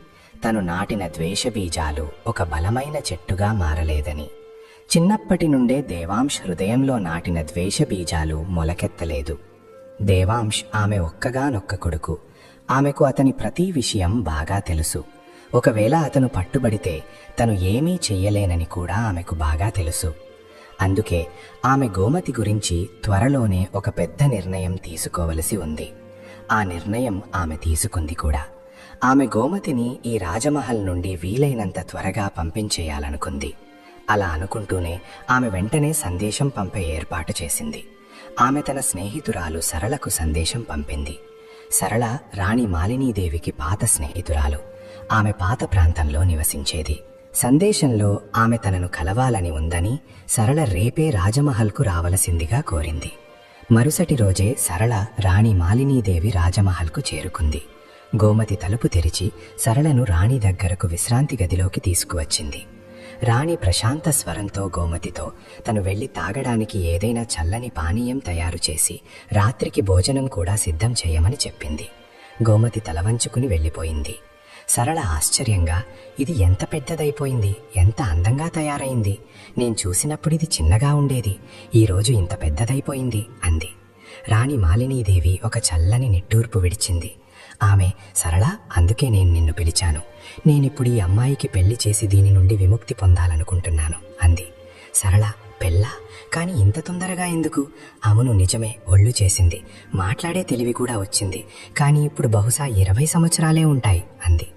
తను నాటిన ద్వేష బీజాలు ఒక బలమైన చెట్టుగా మారలేదని. చిన్నప్పటి నుండే దేవాంశ్ హృదయంలో నాటిన ద్వేష బీజాలు మొలకెత్తలేదు. దేవాంశ్ ఆమె ఒక్కగానొక్క కొడుకు. ఆమెకు అతని ప్రతి విషయం బాగా తెలుసు. ఒకవేళ అతను పట్టుబడితే తను ఏమీ చెయ్యలేనని కూడా ఆమెకు బాగా తెలుసు. అందుకే ఆమె గోమతి గురించి త్వరలోనే ఒక పెద్ద నిర్ణయం తీసుకోవలసి ఉంది. ఆ నిర్ణయం ఆమె తీసుకుంది కూడా. ఆమె గోమతిని ఈ రాజమహల్ నుండి వీలైనంత త్వరగా పంపించేయాలనుకుంది. అలా అనుకుంటూనే ఆమె వెంటనే సందేశం పంపే ఏర్పాటు చేసింది. ఆమె తన స్నేహితురాలు సరళకు సందేశం పంపింది. సరళ రాణి మాలినీదేవికి పాత స్నేహితురాలు. ఆమె పాత ప్రాంతంలో నివసించేది. సందేశంలో ఆమె తనను కలవాలని ఉందని, సరళ రేపే రాజమహల్కు రావలసిందిగా కోరింది. మరుసటి రోజే సరళ రాణి మాలినీదేవి రాజమహల్కు చేరుకుంది. గోమతి తలుపు తెరిచి సరళను రాణి దగ్గరకు విశ్రాంతి గదిలోకి తీసుకువచ్చింది. రాణి ప్రశాంత స్వరంతో గోమతితో తను వెళ్లి తాగడానికి ఏదైనా చల్లని పానీయం తయారు చేసి రాత్రికి భోజనం కూడా సిద్ధం చేయమని చెప్పింది. గోమతి తలవంచుకుని వెళ్ళిపోయింది. సరళ ఆశ్చర్యంగా, ఇది ఎంత పెద్దదైపోయింది, ఎంత అందంగా తయారైంది. నేను చూసినప్పుడు ఇది చిన్నగా ఉండేది, ఈరోజు ఇంత పెద్దదైపోయింది అంది. రాణి మాలినీదేవి ఒక చల్లని నిట్టూర్పు విడిచింది. ఆమె, సరళ, అందుకే నేను నిన్ను పిలిచాను. నేనిప్పుడు ఈ అమ్మాయికి పెళ్లి చేసి దీని నుండి విముక్తి పొందాలనుకుంటున్నాను అంది. సరళ, పెళ్ళా? కాని ఇంత తొందరగా ఎందుకు? అవును, నిజమే, ఒళ్ళు చేసింది, మాట్లాడే తెలివి కూడా వచ్చింది. కానీ ఇప్పుడు బహుశా 20 సంవత్సరాలే ఉంటాయి అంది.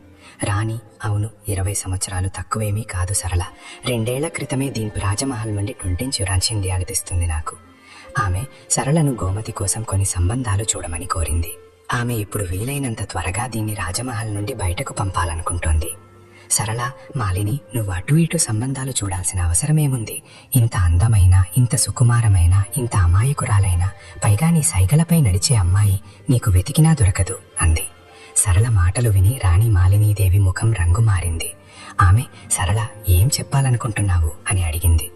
రాణి, అవును, 20 సంవత్సరాలు తక్కువేమీ కాదు సరళ. 2 ఏళ్ల క్రితమే దీని రాజమహల్ నుండి టుంటించి అనిపిస్తుంది నాకు. ఆమె సరళను గోమతి కోసం కొన్ని సంబంధాలు చూడమని కోరింది. ఆమె ఇప్పుడు వీలైనంత త్వరగా దీన్ని రాజమహల్ నుండి బయటకు పంపాలనుకుంటోంది. సరళ, మాలిని, నువ్వు అటు ఇటు సంబంధాలు చూడాల్సిన అవసరమేముంది? ఇంత అందమైన, ఇంత సుకుమారమైన, ఇంత అమాయకురాలైన, పైగా నీ సైగలపై నడిచే అమ్మాయి నీకు వెతికినా దొరకదు అంది. సరళ మాటలు విని రాణి మాలినీదేవి ముఖం రంగు మారింది. ఆమె, సరళ, ఏం చెప్పాలనుకుంటున్నావు అని అడిగింది.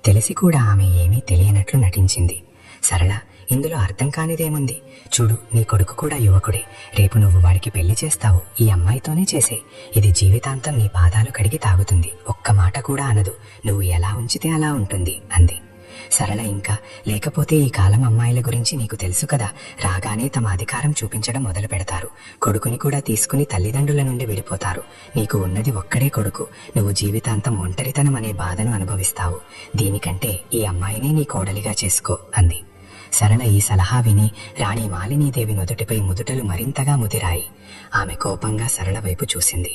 తెలిసి కూడా ఆమె ఏమీ తెలియనట్లు నటించింది. సరళ, ఇందులో అర్థం కానిదేముంది? చూడు, నీ కొడుకు కూడా యువకుడే. రేపు నువ్వు వాడికి పెళ్లి చేస్తావు, ఈ అమ్మాయితోనే చేసే. ఇది జీవితాంతం నీ పాదాలు కడిగి తాగుతుంది, ఒక్క మాట కూడా అనదు. నువ్వు ఎలా ఉంచితే అలా ఉంటుంది అంది. సరళ ఇంకా, లేకపోతే ఈ కాలం అమ్మాయిల గురించి నీకు తెలుసు కదా, రాగానే తమ అధికారం చూపించడం మొదలు పెడతారు. కొడుకుని కూడా తీసుకుని తల్లిదండ్రుల నుండి వెళ్ళిపోతారు. నీకు ఉన్నది ఒక్కడే కొడుకు. నువ్వు జీవితాంతం ఒంటరితనం అనే బాధను అనుభవిస్తావు. దీనికంటే ఈ అమ్మాయినే నీ కోడలిగా చేసుకో అంది. సరళ ఈ సలహా విని రాణి మాలినీదేవి నుదుటిపై ముదుటలు మరింతగా ముదిరాయి. ఆమె కోపంగా సరళ వైపు చూసింది.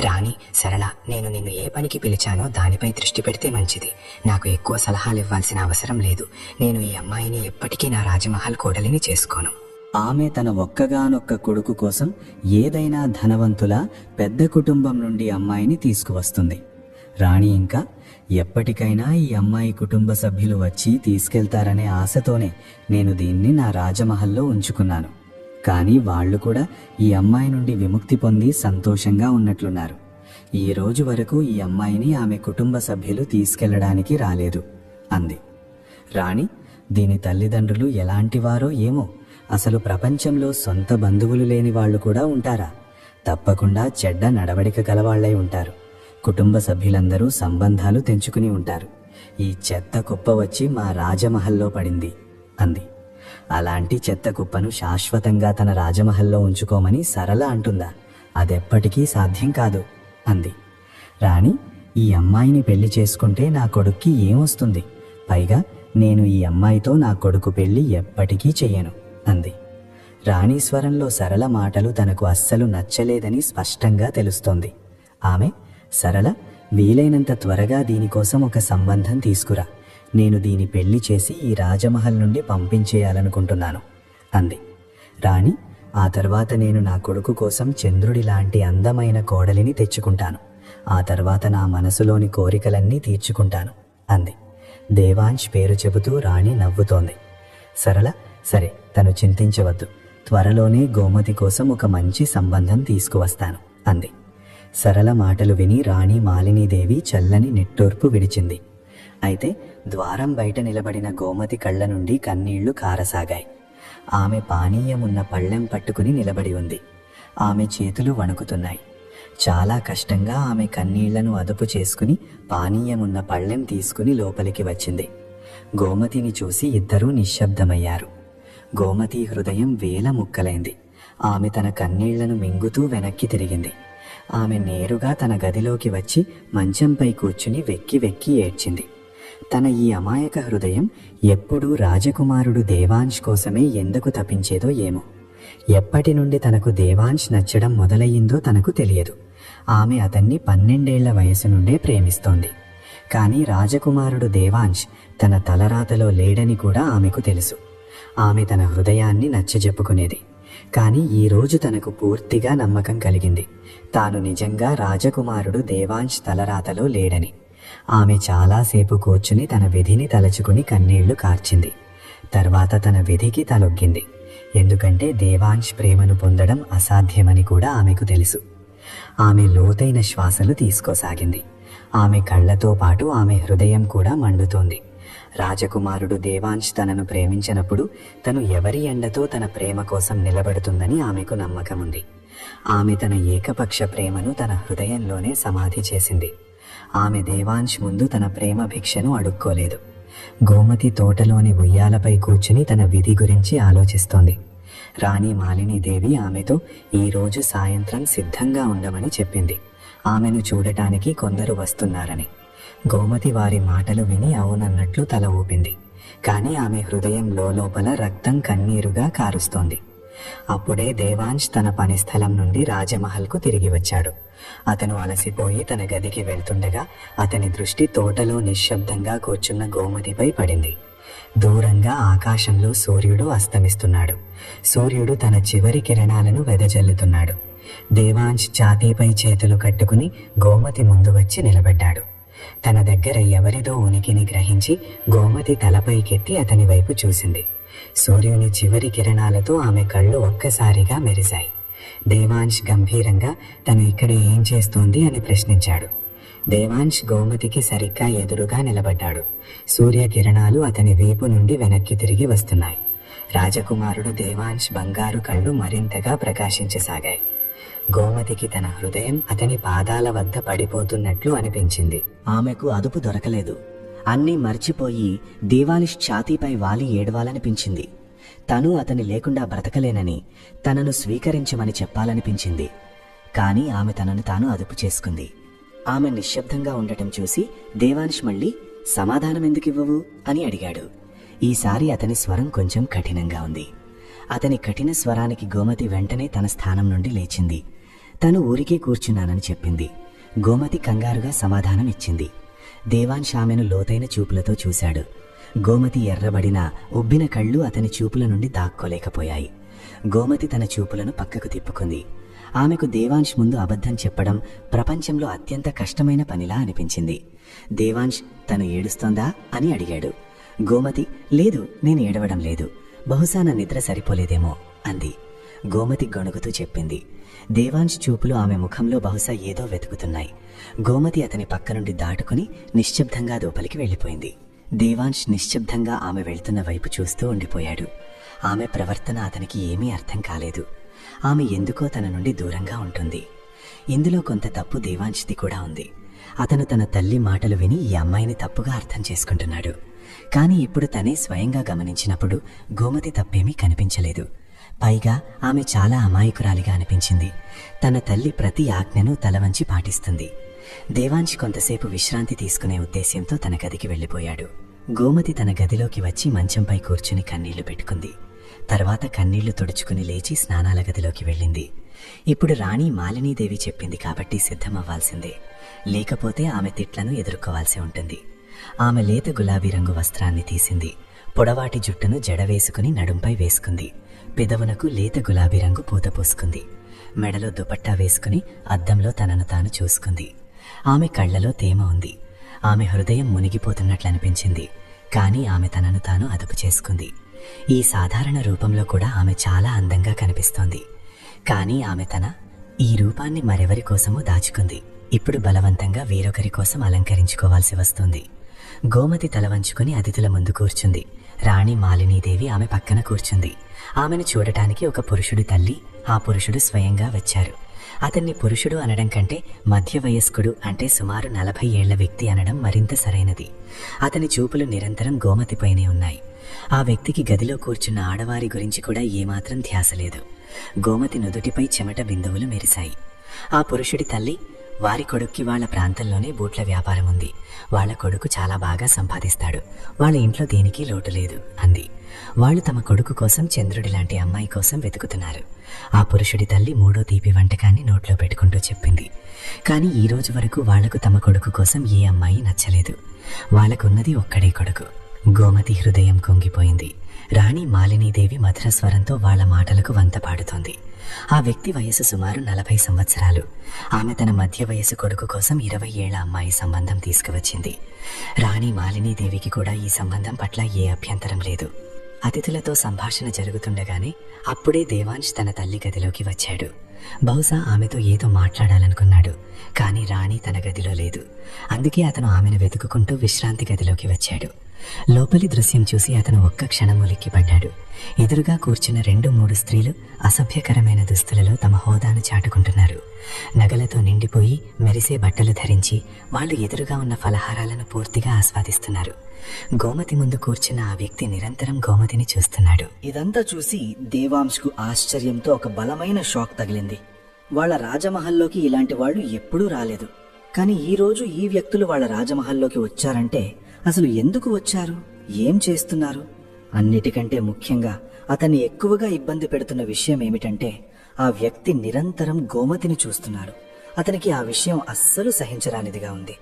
రాణి, సరళ, నేను నిన్ను ఏ పనికి పిలిచానో దానిపై దృష్టి పెడితే మంచిది. నాకు ఎక్కువ సలహాలు ఇవ్వాల్సిన అవసరం లేదు. నేను ఈ అమ్మాయిని ఎప్పటికీ నా రాజమహల్ కోడలిని చేసుకోను. ఆమె తన ఒక్కగానొక్క కొడుకు కోసం ఏదైనా ధనవంతుల పెద్ద కుటుంబం నుండి అమ్మాయిని తీసుకువస్తుంది. రాణి ఇంకా, ఎప్పటికైనా ఈ అమ్మాయి కుటుంబ సభ్యులు వచ్చి తీసుకెళ్తారనే ఆశతోనే నేను దీన్ని నా రాజమహల్లో ఉంచుకున్నాను. కానీ వాళ్ళు కూడా ఈ అమ్మాయి నుండి విముక్తి పొంది సంతోషంగా ఉన్నట్లున్నారు. ఈ రోజు వరకు ఈ అమ్మాయిని ఆమె కుటుంబ సభ్యులు తీసుకెళ్లడానికి రాలేదు అంది. రాణి, దీని తల్లిదండ్రులు ఎలాంటివారో ఏమో. అసలు ప్రపంచంలో సొంత బంధువులు లేని వాళ్ళు కూడా ఉంటారా? తప్పకుండా చెడ్డ నడవడిక గలవాళ్లై ఉంటారు. కుటుంబ సభ్యులందరూ సంబంధాలు తెంచుకుని ఉంటారు. ఈ చెత్త కుప్ప వచ్చి మా రాజమహల్లో పడింది అంది. అలాంటి చెత్త కుప్పను శాశ్వతంగా తన రాజమహల్లో ఉంచుకోమని సరళ అంటుందా? అదెప్పటికీ సాధ్యం కాదు అంది. రాణి, ఈ అమ్మాయిని పెళ్లి చేసుకుంటే నా కొడుక్కి ఏమొస్తుంది? పైగా నేను ఈ అమ్మాయితో నా కొడుకు పెళ్లి ఎప్పటికీ చెయ్యను అంది. రాణి స్వరంలో సరళ మాటలు తనకు అస్సలు నచ్చలేదని స్పష్టంగా తెలుస్తోంది. ఆమె, సరళ, వీలైనంత త్వరగా దీనికోసం ఒక సంబంధం తీసుకురా. నేను దీని పెళ్లి చేసి ఈ రాజమహల్ నుండి పంపించేయాలనుకుంటున్నాను అంది. రాణి, ఆ తర్వాత నేను నా కొడుకు కోసం చంద్రుడి లాంటి అందమైన కోడలిని తెచ్చుకుంటాను. ఆ తర్వాత నా మనసులోని కోరికలన్నీ తీర్చుకుంటాను అంది. దేవాంశ్ పేరు చెబుతూ రాణి నవ్వుతోంది. సరళ, సరే, తను చింతించవద్దు. త్వరలోనే గోమతి కోసం ఒక మంచి సంబంధం తీసుకువస్తాను అంది. సరళ మాటలు విని రాణి మాలినీదేవి చల్లని నిట్టూర్పు విడిచింది. అయితే ద్వారం బయట నిలబడిన గోమతి కళ్ళ నుండి కన్నీళ్లు కారసాగాయి. ఆమె పానీయమున్న పళ్ళెం పట్టుకుని నిలబడి ఉంది. ఆమె చేతులు వణుకుతున్నాయి. చాలా కష్టంగా ఆమె కన్నీళ్లను అదుపు చేసుకుని పానీయమున్న పళ్ళెం తీసుకుని లోపలికి వచ్చింది. గోమతిని చూసి ఇద్దరూ నిశ్శబ్దమయ్యారు. గోమతి హృదయం వేల ముక్కలైంది. ఆమె తన కన్నీళ్లను మింగుతూ వెనక్కి తిరిగింది. ఆమె నేరుగా తన గదిలోకి వచ్చి మంచంపై కూర్చుని వెక్కి వెక్కి ఏడ్చింది. తన ఈ అమాయక హృదయం ఎప్పుడూ రాజకుమారుడు దేవాంశ్ కోసమే ఎందుకు తపించేదో ఏమో. ఎప్పటి నుండి తనకు దేవాంశ్ నచ్చడం మొదలయ్యిందో తనకు తెలియదు. ఆమె అతన్ని 12 ఏళ్ల వయసు నుండే ప్రేమిస్తోంది. కానీ రాజకుమారుడు దేవాంశ్ తన తలరాతలో లేడని కూడా ఆమెకు తెలుసు. ఆమె తన హృదయాన్ని నచ్చజెప్పుకునేది. కానీ ఈరోజు తనకు పూర్తిగా నమ్మకం కలిగింది, తాను నిజంగా రాజకుమారుడు దేవాంశ్ తలరాతలో లేడని. ఆమె చాలాసేపు కూర్చుని తన విధిని తలచుకుని కన్నీళ్లు కార్చింది. తర్వాత తన విధికి తలొగ్గింది. ఎందుకంటే దేవాంశ్ ప్రేమను పొందడం అసాధ్యమని కూడా ఆమెకు తెలుసు. ఆమె లోతైన శ్వాసలు తీసుకోసాగింది. ఆమె కళ్ళతో పాటు ఆమె హృదయం కూడా మండుతోంది. రాజకుమారుడు దేవాంశ్ తనను ప్రేమించినప్పుడు తను ఎవరి ఎండతో తన ప్రేమ కోసం నిలబడుతుందని ఆమెకు నమ్మకముంది. ఆమె తన ఏకపక్ష ప్రేమను తన హృదయంలోనే సమాధి చేసింది. ఆమె దేవాంశ్ ముందు తన ప్రేమ భిక్షను అడుక్కోలేదు. గోమతి తోటలోని ఉయ్యాలపై కూర్చుని తన విధి గురించి ఆలోచిస్తోంది. రాణి మాలినీదేవి ఆమెతో ఈరోజు సాయంత్రం సిద్ధంగా ఉండమని చెప్పింది. ఆమెను చూడటానికి కొందరు వస్తున్నారని. గోమతి వారి మాటలు విని అవునన్నట్లు తల ఊపింది. కానీ ఆమె హృదయం లోపల రక్తం కన్నీరుగా కారుస్తోంది. అప్పుడే దేవాంశ్ తన పని స్థలం నుండి రాజమహల్కు తిరిగి వచ్చాడు. అతను అలసిపోయి తన గదికి వెళ్తుండగా అతని దృష్టి తోటలో నిశ్శబ్దంగా కూర్చున్న గోమతిపై పడింది. దూరంగా ఆకాశంలో సూర్యుడు అస్తమిస్తున్నాడు. సూర్యుడు తన చివరి కిరణాలను వెదజల్లుతున్నాడు. దేవాంశ్ ఛాతీపై చేతులు కట్టుకుని గోమతి ముందు వచ్చి నిలబడ్డాడు. తన దగ్గర ఎవరిదో ఉనికిని గ్రహించి గోమతి తలపైకెత్తి అతని వైపు చూసింది. సూర్యుని చివరి కిరణాలతో ఆమె కళ్ళు ఒక్కసారిగా మెరిశాయి. దేవాంశ్ గంభీరంగా తను ఇక్కడ ఏం చేస్తోంది అని ప్రశ్నించాడు. దేవాంశ్ గోమతికి సరిగ్గా ఎదురుగా నిలబడ్డాడు. సూర్యకిరణాలు అతని వీపు నుండి వెనక్కి తిరిగి వస్తున్నాయి. రాజకుమారుడు దేవాంశ్ బంగారు కళ్ళు మరింతగా ప్రకాశించసాగాయి. గోమతికి తన హృదయం అతని పాదాల వద్ద పడిపోతున్నట్లు అనిపించింది. ఆమెకు అదుపు దొరకలేదు. అన్నీ మర్చిపోయి దేవాంశ్ ఛాతీపై వాలి ఏడవాలనిపించింది. తను అతని లేకుండా బ్రతకలేనని, తనను స్వీకరించమని చెప్పాలనిపించింది. కానీ ఆమె తనను తాను అదుపు చేసుకుంది. ఆమె నిశ్శబ్దంగా ఉండటం చూసి దేవాంశ్ మళ్ళీ సమాధానం ఎందుకివ్వవు అని అడిగాడు. ఈసారి అతని స్వరం కొంచెం కఠినంగా ఉంది. అతని కఠిన స్వరానికి గోమతి వెంటనే తన స్థానం నుండి లేచింది. తను ఊరికే కూర్చున్నానని చెప్పింది. గోమతి కంగారుగా సమాధానం ఇచ్చింది. దేవాంశ్ ఆమెను లోతైన చూపులతో చూశాడు. గోమతి ఎర్రబడిన ఉబ్బిన కళ్ళు అతని చూపుల నుండి దాక్కోలేకపోయాయి. గోమతి తన చూపులను పక్కకు తిప్పుకుంది. ఆమెకు దేవాంశ్ ముందు అబద్ధం చెప్పడం ప్రపంచంలో అత్యంత కష్టమైన పనిలా అనిపించింది. దేవాంశ్ తను ఏడుస్తోందా అని అడిగాడు. గోమతి లేదు, నేను ఏడవడం లేదు, బహుశా నా నిద్ర సరిపోలేదేమో అంది. గోమతి గొణుగుతూ చెప్పింది. దేవాంశ్ చూపులు ఆమె ముఖంలో బహుశా ఏదో వెతుకుతున్నాయి. గోమతి అతని పక్క నుండి దాటుకుని నిశ్శబ్దంగా లోపలికి వెళ్ళిపోయింది. దేవాంశ్ నిశ్శబ్దంగా ఆమె వెళ్తున్న వైపు చూస్తూ ఉండిపోయాడు. ఆమె ప్రవర్తన అతనికి ఏమీ అర్థం కాలేదు. ఆమె ఎందుకో తన నుండి దూరంగా ఉంటుంది. ఇందులో కొంత తప్పు దేవాంశ్ది కూడా ఉంది. అతను తన తల్లి మాటలు విని ఈ అమ్మాయిని తప్పుగా అర్థం చేసుకుంటున్నాడు. కానీ ఇప్పుడు తనే స్వయంగా గమనించినప్పుడు గోమతి తప్పేమీ కనిపించలేదు. పైగా ఆమె చాలా అమాయకురాలిగా అనిపించింది. తన తల్లి ప్రతి ఆజ్ఞను తలవంచి పాటిస్తుంది. దేవాంశ్ కొంతసేపు విశ్రాంతి తీసుకునే ఉద్దేశ్యంతో తన గదికి వెళ్ళిపోయాడు. గోమతి తన గదిలోకి వచ్చి మంచంపై కూర్చుని కన్నీళ్లు పెట్టుకుంది. తర్వాత కన్నీళ్లు తుడుచుకుని లేచి స్నానాల గదిలోకి వెళ్ళింది. ఇప్పుడు రాణి మాలినీదేవి చెప్పింది కాబట్టి సిద్ధమవ్వాల్సిందే, లేకపోతే ఆమె తిట్లను ఎదుర్కోవాల్సి ఉంటుంది. ఆమె లేత గులాబీ రంగు వస్త్రాన్ని తీసింది. పొడవాటి జుట్టును జడవేసుకుని నడుంపై వేసుకుంది. పెదవునకు లేత గులాబీ రంగు పూత పూసుకుంది. మెడలో దుపట్టా వేసుకుని అద్దంలో తనను తాను చూసుకుంది. ఆమె కళ్లలో తేమ ఉంది. ఆమె హృదయం మునిగిపోతున్నట్లు అనిపించింది. కానీ ఆమె తనను తాను అదుపు చేసుకుంది. ఈ సాధారణ రూపంలో కూడా ఆమె చాలా అందంగా కనిపిస్తోంది. కానీ ఆమె ఈ రూపాన్ని మరెవరి కోసమో దాచుకుంది. ఇప్పుడు బలవంతంగా వేరొకరి కోసం అలంకరించుకోవాల్సి వస్తుంది. గోమతి తల వంచుకుని అతిథుల ముందు కూర్చుంది. రాణి మాలినీదేవి ఆమె పక్కన కూర్చుంది. ఆమెను చూడటానికి ఒక పురుషుడి తల్లి, ఆ పురుషుడు స్వయంగా వచ్చారు. అతన్ని పురుషుడు అనడం కంటే మధ్య వయస్కుడు అంటే సుమారు 40 ఏళ్ల వ్యక్తి అనడం మరింత సరైనది. అతని చూపులు నిరంతరం గోమతిపైనే ఉన్నాయి. ఆ వ్యక్తికి గదిలో కూర్చున్న ఆడవారి గురించి కూడా ఏమాత్రం ధ్యాస లేదు. గోమతి నుదుటిపై చెమట బిందువులు మెరిశాయి. ఆ పురుషుడి తల్లి, వారి కొడుక్కి వాళ్ళ ప్రాంతంలోనే బూట్ల వ్యాపారం ఉంది. వాళ్ళ కొడుకు చాలా బాగా సంపాదిస్తాడు. వాళ్ళ ఇంట్లో దేనికి లోటు లేదు అంది. వాళ్ళు తమ కొడుకు కోసం చంద్రుడి లాంటి అమ్మాయి కోసం వెతుకుతున్నారు. ఆ పురుషుడి తల్లి 3వ తీపి వంటకాన్ని నోట్లో పెట్టుకుంటూ చెప్పింది. కానీ ఈ రోజు వరకు వాళ్లకు తమ కొడుకు కోసం ఏ అమ్మాయి నచ్చలేదు. వాళ్ళకున్నది ఒక్కడే కొడుకు. గోమతి హృదయం కుంగిపోయింది. రాణి మాలినీదేవి మధుర స్వరంతో వాళ్ల మాటలకు వంత పాడుతోంది. ఆ వ్యక్తి వయసు సుమారు 40 సంవత్సరాలు. ఆమె తన మధ్య వయసు కొడుకు కోసం 20 ఏళ్ల అమ్మాయి సంబంధం తీసుకువచ్చింది. రాణి మాలినీదేవికి కూడా ఈ సంబంధం పట్ల ఏ అభ్యంతరం లేదు. అతిథులతో సంభాషణ జరుగుతుండగానే అప్పుడే దేవాంశ్ తన తల్లి గదిలోకి వచ్చాడు. బహుశా ఆమెతో ఏదో మాట్లాడాలనుకున్నాడు. కానీ రాణి తన గదిలో లేదు. అందుకే అతను ఆమెను వెతుకుకుంటూ విశ్రాంతి గదిలోకి వచ్చాడు. లోపలి దృశ్యం చూసి అతను ఒక్క క్షణం ఉలిక్కిపడ్డాడు. ఎదురుగా కూర్చున్న 2-3 స్త్రీలు అసభ్యకరమైన దుస్తులలో తమ హోదాను చాటుకుంటున్నారు. నగలతో నిండిపోయి మెరిసే బట్టలు ధరించి వాళ్ళు ఎదురుగా ఉన్న ఫలహారాలను పూర్తిగా ఆస్వాదిస్తున్నారు. గోమతి ముందు కూర్చున్న ఆ వ్యక్తి నిరంతరం గోమతిని చూస్తున్నాడు. ఇదంతా చూసి దేవాంశ్కు ఆశ్చర్యంతో ఒక బలమైన షాక్ తగిలింది. వాళ్ళ రాజమహల్లోకి ఇలాంటి వాళ్ళు ఎప్పుడూ రాలేదు. కానీ ఈరోజు ఈ వ్యక్తులు వాళ్ళ రాజమహల్లోకి వచ్చారంటే అసలు ఎందుకు వచ్చారు, ఏం చేస్తున్నారు? అన్నిటికంటే ముఖ్యంగా అతన్ని ఎక్కువగా ఇబ్బంది పెడుతున్న విషయం ఏమిటంటే ఆ వ్యక్తి నిరంతరం గోమతిని చూస్తున్నాడు. అతనికి ఆ విషయం అస్సలు సహించరానిదిగా ఉంది.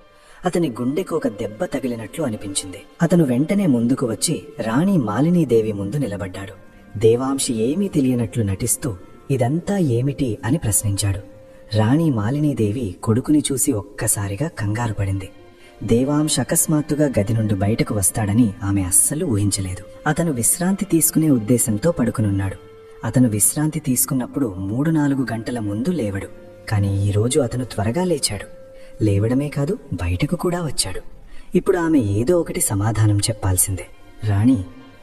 అతని గుండెకు ఒక దెబ్బ తగిలినట్లు అనిపించింది. అతను వెంటనే ముందుకు వచ్చి రాణి మాలినీదేవి ముందు నిలబడ్డాడు. దేవాంశి ఏమీ తెలియనట్లు నటిస్తూ ఇదంతా ఏమిటి అని ప్రశ్నించాడు. రాణి మాలినీదేవి కొడుకుని చూసి ఒక్కసారిగా కంగారు పడింది. దేవాంశ్ అకస్మాత్తుగా గది నుండి బయటకు వస్తాడని ఆమె అస్సలు ఊహించలేదు. అతను విశ్రాంతి తీసుకునే ఉద్దేశంతో పడుకునున్నాడు. అతను విశ్రాంతి తీసుకున్నప్పుడు 3-4 గంటల ముందు లేవడు. కానీ ఈరోజు అతను త్వరగా లేచాడు. లేవడమే కాదు, బయటకు కూడా వచ్చాడు. ఇప్పుడు ఆమె ఏదో ఒకటి సమాధానం చెప్పాల్సిందే. రాణి,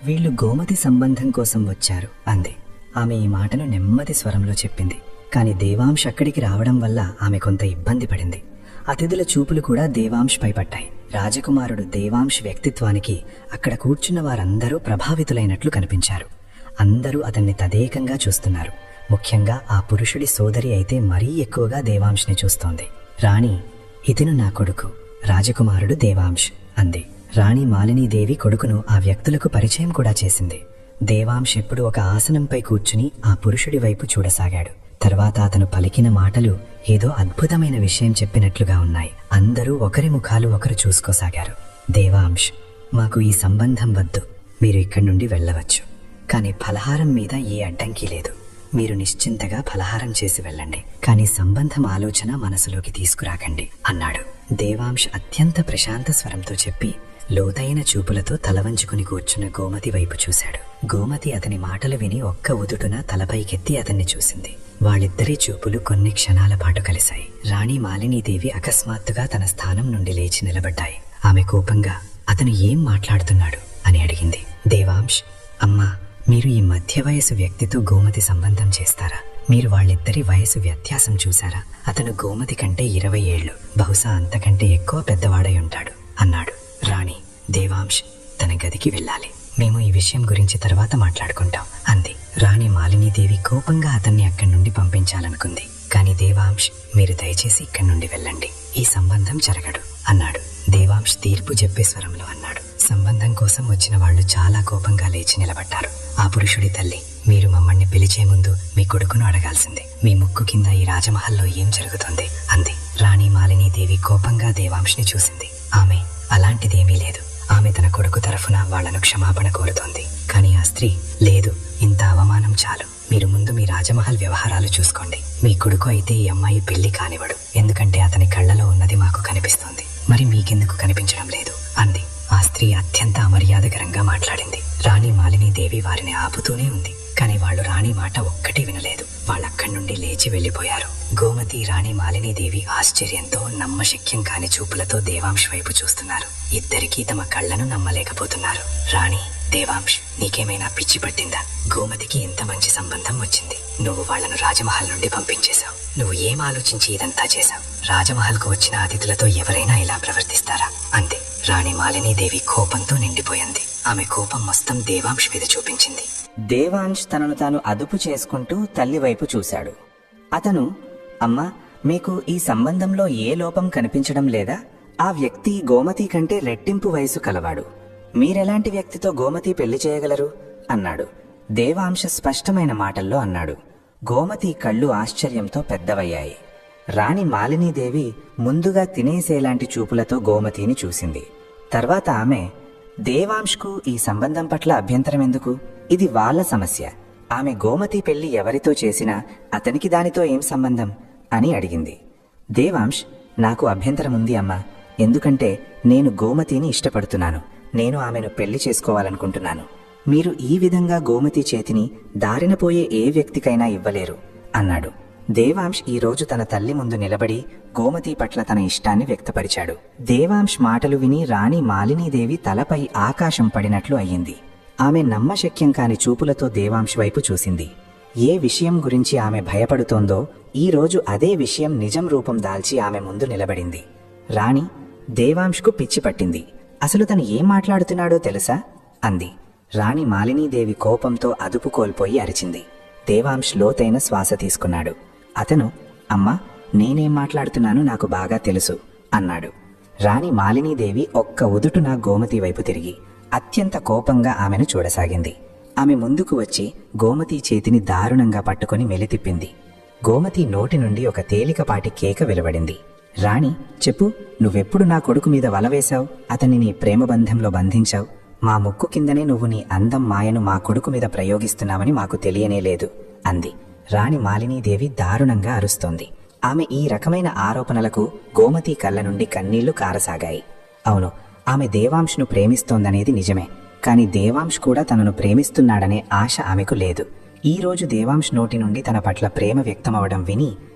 వీళ్ళు గోమతి సంబంధం కోసం వచ్చారు అంది. ఆమె ఈ మాటను నెమ్మది స్వరంలో చెప్పింది. కాని దేవాంశ్ అక్కడికి రావడం వల్ల ఆమె కొంత ఇబ్బంది పడింది. అతిథుల చూపులు కూడా దేవాంశ్ పై పట్టాయి. రాజకుమారుడు దేవాంశ్ వ్యక్తిత్వానికి అక్కడ కూర్చున్న వారందరూ ప్రభావితులైనట్లు కనిపించారు. అందరూ అతన్ని తదేకంగా చూస్తున్నారు. ముఖ్యంగా ఆ పురుషుడి సోదరి అయితే మరీ ఎక్కువగా దేవాంశ్ని చూస్తోంది. రాణి, ఇతను నా కొడుకు, రాజకుమారుడు దేవాంశ్ అంది. రాణి మాలినీదేవి కొడుకును ఆ వ్యక్తులకు పరిచయం కూడా చేసింది. దేవాంశ్ ఎప్పుడు ఒక ఆసనంపై కూర్చుని ఆ పురుషుడి వైపు చూడసాగాడు. తర్వాత అతను పలికిన మాటలు ఏదో అద్భుతమైన విషయం చెప్పినట్లుగా ఉన్నాయి. అందరూ ఒకరి ముఖాలు ఒకరు చూసుకోసాగారు. దేవాంశ్, మాకు ఈ సంబంధం వద్దు. మీరు ఇక్కడి నుండి వెళ్ళవచ్చు. కానీ ఫలహారం మీద ఏ అడ్డంకి లేదు. మీరు నిశ్చింతగా ఫలహారం చేసి వెళ్ళండి. కానీ సంబంధం ఆలోచన మనసులోకి తీసుకురాకండి అన్నాడు. దేవాంశ్ అత్యంత ప్రశాంత స్వరంతో చెప్పి లోతైన చూపులతో తలవంచుకుని కూర్చున్న గోమతి వైపు చూశాడు. గోమతి అతని మాటలు విని ఒక్క ఉదుటున తలపైకెత్తి అతన్ని చూసింది. వాళ్ళిద్దరి చూపులు కొన్ని క్షణాల పాటు కలిశాయి. రాణి మాలినీదేవి అకస్మాత్తుగా తన స్థానం నుండి లేచి నిలబడ్డాయి. ఆమె కోపంగా అతను ఏం మాట్లాడుతున్నాడు అని అడిగింది. దేవాంశ్, అమ్మా, మీరు ఈ మధ్య వయసు వ్యక్తితో గోమతి సంబంధం చేస్తారా? మీరు వాళ్ళిద్దరి వయసు వ్యత్యాసం చూశారా? అతను గోమతి కంటే 20 ఏళ్లు, బహుశా అంతకంటే ఎక్కువ పెద్దవాడై ఉంటాడు అన్నాడు. రాణి, దేవాంశ్ తన గదికి వెళ్ళాలి. మేము ఈ విషయం గురించి తర్వాత మాట్లాడుకుంటాం అంది. రాణి మాలినీదేవి కోపంగా అతన్ని అక్కడి నుండి పంపించాలనుకుంది. కానీ దేవాంశ్, మీరు దయచేసి ఇక్కడి నుండి వెళ్ళండి. ఈ సంబంధం జరగడు అన్నాడు. దేవాంశ్ తీర్పు చెప్పే స్వరంలో అన్నాడు. సంబంధం కోసం వచ్చిన వాళ్ళు చాలా కోపంగా లేచి నిలబడ్డారు. ఆ పురుషుడి తల్లి, మీరు మమ్మల్ని పిలిచే ముందు మీ కొడుకును అడగాల్సింది. మీ ముక్కు కింద ఈ రాజమహల్లో ఏం జరుగుతుంది అంది. రాణి మాలినీదేవి కోపంగా దేవాంశ్ని చూసింది. ఆమె అలాంటిదేమీ లేదు. ఆమె తన కొడుకు తరఫున వాళ్లను క్షమాపణ కోరుతోంది. కానీ ఆ స్త్రీ, లేదు, ఇంత అవమానం చాలు. మీరు ముందు మీ రాజమహల్ వ్యవహారాలు చూసుకోండి. మీ కొడుకు అయితే ఈ అమ్మాయి పెళ్లి కానివ్వడు. ఎందుకంటే అతని కళ్ళలో ఉన్నది మాకు కనిపిస్తోంది. మరి మీకెందుకు కనిపించడం లేదు అంది. ఆ స్త్రీ అత్యంత అమర్యాదకరంగా మాట్లాడింది. రాణి మాలినీదేవి వారిని ఆపుతూనే ఉంది. కానీ వాళ్ళు రాణి మాట ఒక్కటి వినలేదు. వాళ్ళక్కడి నుండి లేచి వెళ్లిపోయారు. గోమతి, రాణి మాలినీదేవి ఆశ్చర్యంతో నమ్మశక్యం కాని చూపులతో దేవాంశ్ వైపు చూస్తున్నారు. ఇద్దరికీ తమ కళ్ళను నమ్మలేకపోతున్నారు. రాణి, దేవాంశ్ నీకేమైనా పిచ్చి పట్టిందా? గోమతికి ఎంత మంచి సంబంధం వచ్చింది, నువ్వు వాళ్లను రాజమహల్ నుండి పంపించేశావు. నువ్వు ఏం ఆలోచించి ఇదంతా చేశావు? రాజమహల్కు వచ్చిన అతిథులతో ఎవరైనా ఇలా ప్రవర్తిస్తారా? అంతే. రాణి మాలినీదేవి కోపంతో నిండిపోయింది. ఆమె కోపం మొత్తం దేవాంశ్ మీద చూపించింది. దేవాంశ్ తనను తాను అదుపు చేసుకుంటూ తల్లి వైపు చూశాడు. అతను, అమ్మా, మీకు ఈ సంబంధంలో ఏ లోపం కనిపించడం లేదా? ఆ వ్యక్తి గోమతి కంటే రెట్టింపు వయసు కలవాడు. మీరెలాంటి వ్యక్తితో గోమతి పెళ్లి చేయగలరు అన్నాడు. దేవాంశ స్పష్టమైన మాటల్లో అన్నాడు. గోమతి కళ్ళు ఆశ్చర్యంతో పెద్దవయ్యాయి. రాణి మాలినీదేవి ముందుగా తినేసేలాంటి చూపులతో గోమతిని చూసింది. తర్వాత ఆమె, దేవాంశ్కు ఈ సంబంధం పట్ల అభ్యంతరం ఎందుకు? ఇది వాళ్ళ సమస్య. ఆమె గోమతి పెళ్లి ఎవరితో చేసినా అతనికి దానితో ఏం సంబంధం అని అడిగింది. దేవాంశ్, నాకు అభ్యంతరం ఉంది అమ్మా. ఎందుకంటే నేను గోమతిని ఇష్టపడుతున్నాను. నేను ఆమెను పెళ్లి చేసుకోవాలనుకుంటున్నాను. మీరు ఈ విధంగా గోమతి చేతిని దారిన పోయే ఏ వ్యక్తికైనా ఇవ్వలేరు అన్నాడు. దేవాంశ్ ఈరోజు తన తల్లి ముందు నిలబడి గోమతి పట్ల తన ఇష్టాన్ని వ్యక్తపరిచాడు. దేవాంశ్ మాటలు విని రాణి మాలినీదేవి తలపై ఆకాశం పడినట్లు అయ్యింది. ఆమె నమ్మశక్యం కాని చూపులతో దేవాంశ్ వైపు చూసింది. ఏ విషయం గురించి ఆమె భయపడుతోందో ఈరోజు అదే విషయం నిజం రూపం దాల్చి ఆమె ముందు నిలబడింది. రాణి, దేవాంశ్కు పిచ్చి పట్టింది. అసలు తను ఏం మాట్లాడుతున్నాడో తెలుసా అంది. రాణి మాలినీదేవి కోపంతో అదుపు కోల్పోయి అరిచింది. దేవాంశ్ లోతైన శ్వాస తీసుకున్నాడు. అతను, అమ్మా, నేనేం మాట్లాడుతున్నానో నాకు బాగా తెలుసు అన్నాడు. రాణి మాలినీదేవి ఒక్క ఉదుటున గోమతి వైపు తిరిగి అత్యంత కోపంగా ఆమెను చూడసాగింది. ఆమె ముందుకు వచ్చి గోమతి చేతిని దారుణంగా పట్టుకుని మెలితిప్పింది. గోమతి నోటి నుండి ఒక తేలికపాటి కేక వెలువడింది. రాణి, చెప్పు, నువ్వెప్పుడు నా కొడుకు మీద వలవేశావు? అతన్ని నీ ప్రేమబంధంలో బంధించావు. మా ముక్కు కిందనే నువ్వు నీ అందం మాయను మా కొడుకు మీద ప్రయోగిస్తున్నావని మాకు తెలియనే లేదు అంది. రాణి మాలినీదేవి దారుణంగా అరుస్తోంది. ఆమె ఈ రకమైన ఆరోపణలకు గోమతి కళ్ళ నుండి కన్నీళ్లు కారసాగాయి. అవును, ఆమె దేవాంశ్ను ప్రేమిస్తోందనేది నిజమే. కాని దేవాంశ్ కూడా తనను ప్రేమిస్తున్నాడనే ఆశ ఆమెకు లేదు. ఈ రోజు దేవాంశ్ నోటి నుండి తన పట్ల ప్రేమ వ్యక్తమవడం విని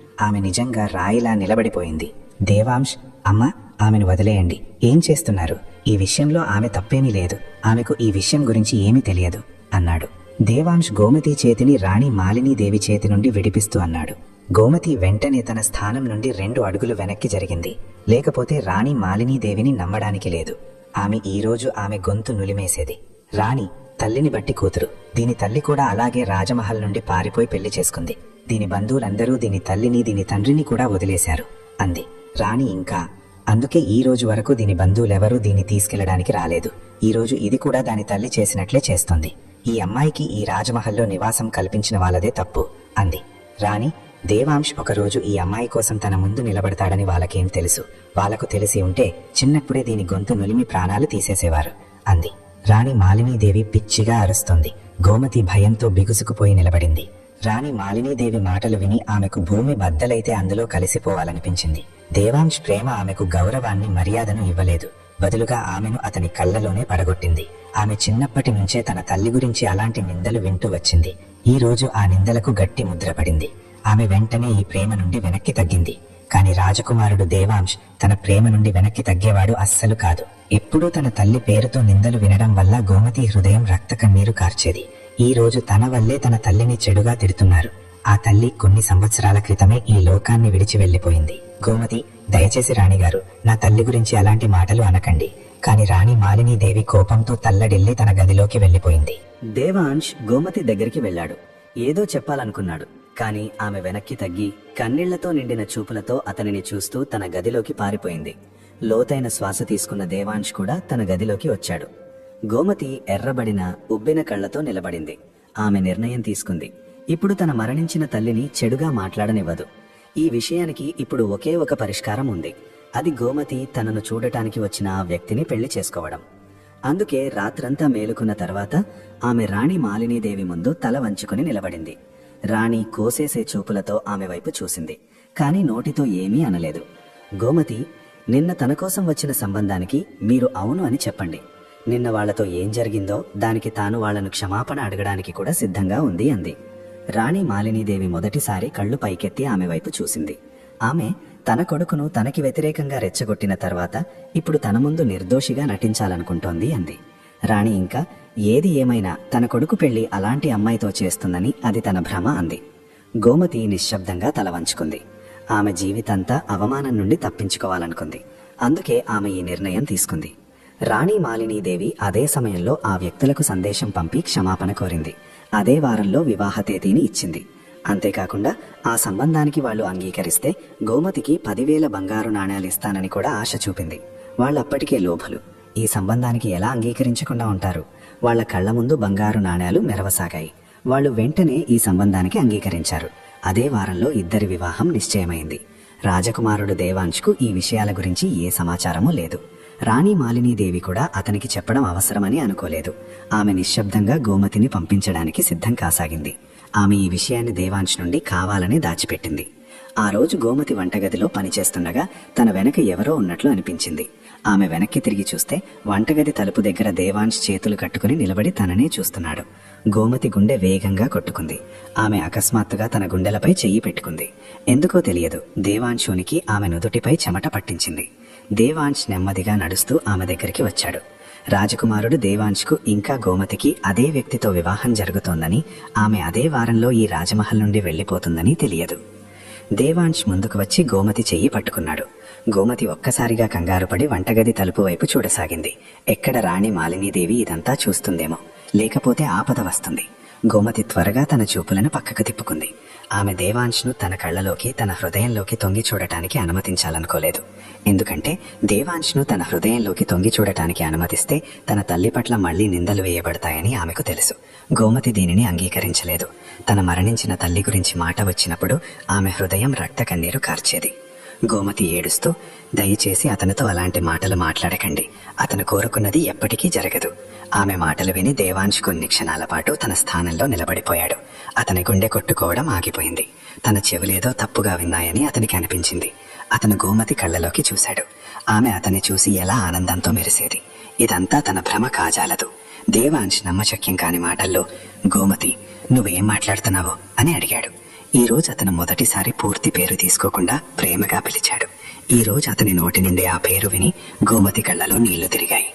ఆమె నిజంగా రాయిలా నిలబడిపోయింది. దేవాంశ్, అమ్మా, ఆమెను వదిలేయండి. ఏం చేస్తున్నారు? ఈ విషయంలో ఆమె తప్పేమీ లేదు. ఆమెకు ఈ విషయం గురించి ఏమీ తెలియదు అన్నాడు. దేవాంశ్ గోమతి చేతిని రాణి మాలినీదేవి చేతి నుండి విడిపిస్తూ అన్నాడు. గోమతి వెంటనే తన స్థానం నుండి 2 అడుగులు వెనక్కి జరిగింది. లేకపోతే రాణి మాలినీదేవిని నమ్మడానికి లేదు. ఆమె ఈరోజు ఆమె గొంతు నులిమేసేది. రాణి, తల్లిని బట్టి కూతురు. దీని తల్లి కూడా అలాగే రాజమహల్ నుండి పారిపోయి పెళ్లి చేసుకుంది. దీని బంధువులందరూ దీని తల్లిని, దీని తండ్రిని కూడా వదిలేశారు అంది. రాణి ఇంకా, అందుకే ఈ రోజు వరకు దీని బంధువులెవరూ దీన్ని తీసుకెళ్లడానికి రాలేదు. ఈ రోజు ఇది కూడా దాని తల్లి చేసినట్లే చేస్తోంది. ఈ అమ్మాయికి ఈ రాజమహల్లో నివాసం కల్పించిన వాళ్ళదే తప్పు అంది. రాణి, దేవాంశ్ ఒకరోజు ఈ అమ్మాయి కోసం తన ముందు నిలబడతాడని వాళ్ళకేం తెలుసు? వాళ్లకు తెలిసి ఉంటే చిన్నప్పుడే దీని గొంతు నులిమి ప్రాణాలు తీసేసేవారు అంది. రాణి మాలినీదేవి పిచ్చిగా అరుస్తోంది. గోమతి భయంతో బిగుసుకుపోయి నిలబడింది. రాణి మాలినీదేవి మాటలు విని ఆమెకు భూమి బద్దలైతే అందులో కలిసిపోవాలనిపించింది. దేవాంశ్ ప్రేమ ఆమెకు గౌరవాన్ని, మర్యాదను ఇవ్వలేదు. బదులుగా ఆమెను అతని కళ్ళలోనే పడగొట్టింది. ఆమె చిన్నప్పటి నుంచే తన తల్లి గురించి అలాంటి నిందలు వింటూ వచ్చింది. ఈ రోజు ఆ నిందలకు గట్టి ముద్ర పడింది. ఆమె వెంటనే ఈ ప్రేమ నుండి వెనక్కి తగ్గింది. కాని రాజకుమారుడు దేవాంశ్ తన ప్రేమ నుండి వెనక్కి తగ్గేవాడు అస్సలు కాదు. ఎప్పుడూ తన తల్లి పేరుతో నిందలు వినడం వల్ల గోమతి హృదయం రక్త కన్నీరు కార్చేది. ఈ రోజు తన వల్లే తన తల్లిని చెడుగా తిడుతున్నారు. ఆ తల్లి కొన్ని సంవత్సరాల క్రితమే ఈ లోకాన్ని విడిచి వెళ్లిపోయింది. గోమతి, దయచేసి రాణిగారు, నా తల్లి గురించి అలాంటి మాటలు అనకండి. కాని రాణి మాలినీదేవి కోపంతో తల్లడిల్లి తన గదిలోకి వెళ్లిపోయింది. దేవాంశ్ గోమతి దగ్గరికి వెళ్ళాడు. ఏదో చెప్పాలనుకున్నాడు. కాని ఆమె వెనక్కి తగ్గి కన్నీళ్లతో నిండిన చూపులతో అతనిని చూస్తూ తన గదిలోకి పారిపోయింది. లోతైన శ్వాస తీసుకున్న దేవాంశ్ కూడా తన గదిలోకి వచ్చాడు. గోమతి ఎర్రబడిన, ఉబ్బిన కళ్లతో నిలబడింది. ఆమె నిర్ణయం తీసుకుంది. ఇప్పుడు తన మరణించిన తల్లిని చెడుగా మాట్లాడనివ్వదు. ఈ విషయానికి ఇప్పుడు ఒకే ఒక పరిష్కారం ఉంది. అది గోమతి తనను చూడటానికి వచ్చిన ఆ వ్యక్తిని పెళ్లి చేసుకోవడం. అందుకే రాత్రంతా మేలుకున్న తర్వాత ఆమె రాణి మాలినీదేవి ముందు తల వంచుకుని నిలబడింది. రాణి కోసేసే చూపులతో ఆమె వైపు చూసింది. కాని నోటితో ఏమీ అనలేదు. గోమతి, నిన్న తన కోసం వచ్చిన సంబంధానికి మీరు అవును అని చెప్పండి. నిన్న వాళ్లతో ఏం జరిగిందో దానికి తాను వాళ్లను క్షమాపణ అడగడానికి కూడా సిద్ధంగా ఉంది అంది. రాణి మాలినీదేవి మొదటిసారి కళ్ళు పైకెత్తి ఆమె వైపు చూసింది. ఆమె తన కొడుకును తనకి వ్యతిరేకంగా రెచ్చగొట్టిన తర్వాత ఇప్పుడు తన ముందు నిర్దోషిగా నటించాలనుకుంటోంది అంది. రాణి ఇంకా, ఏది ఏమైనా తన కొడుకు పెళ్లి అలాంటి అమ్మాయితో చేస్తుందని అది తన భ్రమ అంది. గోమతి నిశ్శబ్దంగా తల వంచుకుంది. ఆమె జీవితంతా అవమానం నుండి తప్పించుకోవాలనుకుంది. అందుకే ఆమె ఈ నిర్ణయం తీసుకుంది. రాణి మాలినీదేవి అదే సమయంలో ఆ వ్యక్తులకు సందేశం పంపి క్షమాపణ కోరింది. అదే వారంలో వివాహ తేదీని ఇచ్చింది. అంతేకాకుండా ఆ సంబంధానికి వాళ్ళు అంగీకరిస్తే గోమతికి 10,000 బంగారు నాణేలు ఇస్తానని కూడా ఆశ చూపింది. వాళ్ళప్పటికే లోభులు. ఈ సంబంధానికి ఎలా అంగీకరించకుండా ఉంటారు? వాళ్ల కళ్ల ముందు బంగారు నాణేలు మెరవసాగాయి. వాళ్ళు వెంటనే ఈ సంబంధానికి అంగీకరించారు. అదే వారంలో ఇద్దరి వివాహం నిశ్చయమైంది. రాజకుమారుడు దేవాంశ్కు ఈ విషయాల గురించి ఏ సమాచారమూ లేదు. రాణి మాలినీదేవి కూడా అతనికి చెప్పడం అవసరమని అనుకోలేదు. ఆమె నిశ్శబ్దంగా గోమతిని పంపించడానికి సిద్ధం కాసాగింది. ఆమె ఈ విషయాన్ని దేవాంశ్ నుండి కావాలని దాచిపెట్టింది. ఆ రోజు గోమతి వంటగదిలో పనిచేస్తుండగా తన వెనక ఎవరో ఉన్నట్లు అనిపించింది. ఆమె వెనక్కి తిరిగి చూస్తే వంటగది తలుపు దగ్గర దేవాంశ్ చేతులు కట్టుకుని నిలబడి తననే చూస్తున్నాడు. గోమతి గుండె వేగంగా కొట్టుకుంది. ఆమె అకస్మాత్తుగా తన గుండెలపై చెయ్యి పెట్టుకుంది. ఎందుకో తెలియదు, దేవాంశునికి ఆమె నుదుటిపై చెమట పట్టించింది. దేవాంశ్ నెమ్మదిగా నడుస్తూ ఆమె దగ్గరికి వచ్చాడు. రాజకుమారుడు దేవాంశ్కు ఇంకా గోమతికి అదే వ్యక్తితో వివాహం జరుగుతోందని, ఆమె అదే వారంలో ఈ రాజమహల్ నుండి వెళ్లిపోతుందని తెలియదు. దేవాంశ్ ముందుకు వచ్చి గోమతి చెయ్యి పట్టుకున్నాడు. గోమతి ఒక్కసారిగా కంగారుపడి వంటగది తలుపు వైపు చూడసాగింది. ఎక్కడ రాణి మాలినీదేవి ఇదంతా చూస్తుందేమో, లేకపోతే ఆపద వస్తుంది. గోమతి త్వరగా తన చూపులను పక్కకు తిప్పుకుంది. ఆమె దేవాంశ్ను తన కళ్ళలోకి, తన హృదయంలోకి తొంగి చూడటానికి అనుమతించాలనుకోలేదు. ఎందుకంటే దేవాంశ్ను తన హృదయంలోకి తొంగి చూడటానికి అనుమతిస్తే తన తల్లి పట్ల మళ్లీ నిందలు వేయబడతాయని ఆమెకు తెలుసు. గోమతి దీనిని అంగీకరించలేదు. తన మరణించిన తల్లి గురించి మాట వచ్చినప్పుడు ఆమె హృదయం రక్త కన్నీరు కార్చేది. గోమతి ఏడుస్తూ, దయచేసి అతనితో అలాంటి మాటలు మాట్లాడకండి. అతను కోరుకున్నది ఎప్పటికీ జరగదు. ఆమె మాటలు విని దేవాంశ్ కొన్ని క్షణాల పాటు తన స్థానంలో నిలబడిపోయాడు. అతని గుండె కొట్టుకోవడం ఆగిపోయింది. తన చెవులేదో తప్పుగా విన్నాయని అతనికి అనిపించింది. అతను గోమతి కళ్ళలోకి చూశాడు. ఆమె అతన్ని చూసి ఎలా ఆనందంతో మెరిసేది. ఇదంతా తన భ్రమ కాజాలదు. దేవాంశ్ నమ్మశక్యం కాని మాటల్లో, గోమతి, నువ్వేం మాట్లాడుతున్నావో అని అడిగాడు. ఈ రోజు అతను మొదటిసారి పూర్తి పేరు తీసుకోకుండా ప్రేమగా పిలిచాడు. ఈ రోజు అతని నోటి నుండి ఆ పేరు విని గోమతి కళ్ళలో నీళ్లు తిరిగాయి.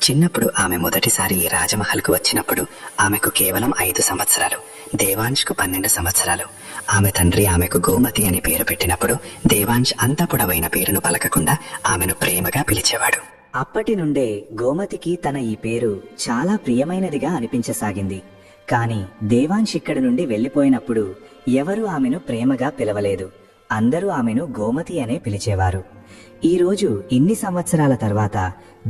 చిన్నప్పుడు ఆమె మొదటిసారి ఈ రాజమహల్కు వచ్చినప్పుడు ఆమెకు కేవలం 5 సంవత్సరాలు, దేవాంశ్కు 12 సంవత్సరాలు. ఆమె తండ్రి ఆమెకు గోమతి అని పేరు పెట్టినప్పుడు దేవాంశ్ అంత పొడవైన పేరును పలకకుండా ఆమెను ప్రేమగా పిలిచేవాడు. అప్పటి నుండే గోమతికి తన ఈ పేరు చాలా ప్రియమైనదిగా అనిపించసాగింది. కాని దేవాంశ్ ఇక్కడి నుండి వెళ్లిపోయినప్పుడు ఎవరూ ఆమెను ప్రేమగా పిలవలేదు. అందరూ ఆమెను గోమతి అనే పిలిచేవారు. ఈరోజు ఇన్ని సంవత్సరాల తర్వాత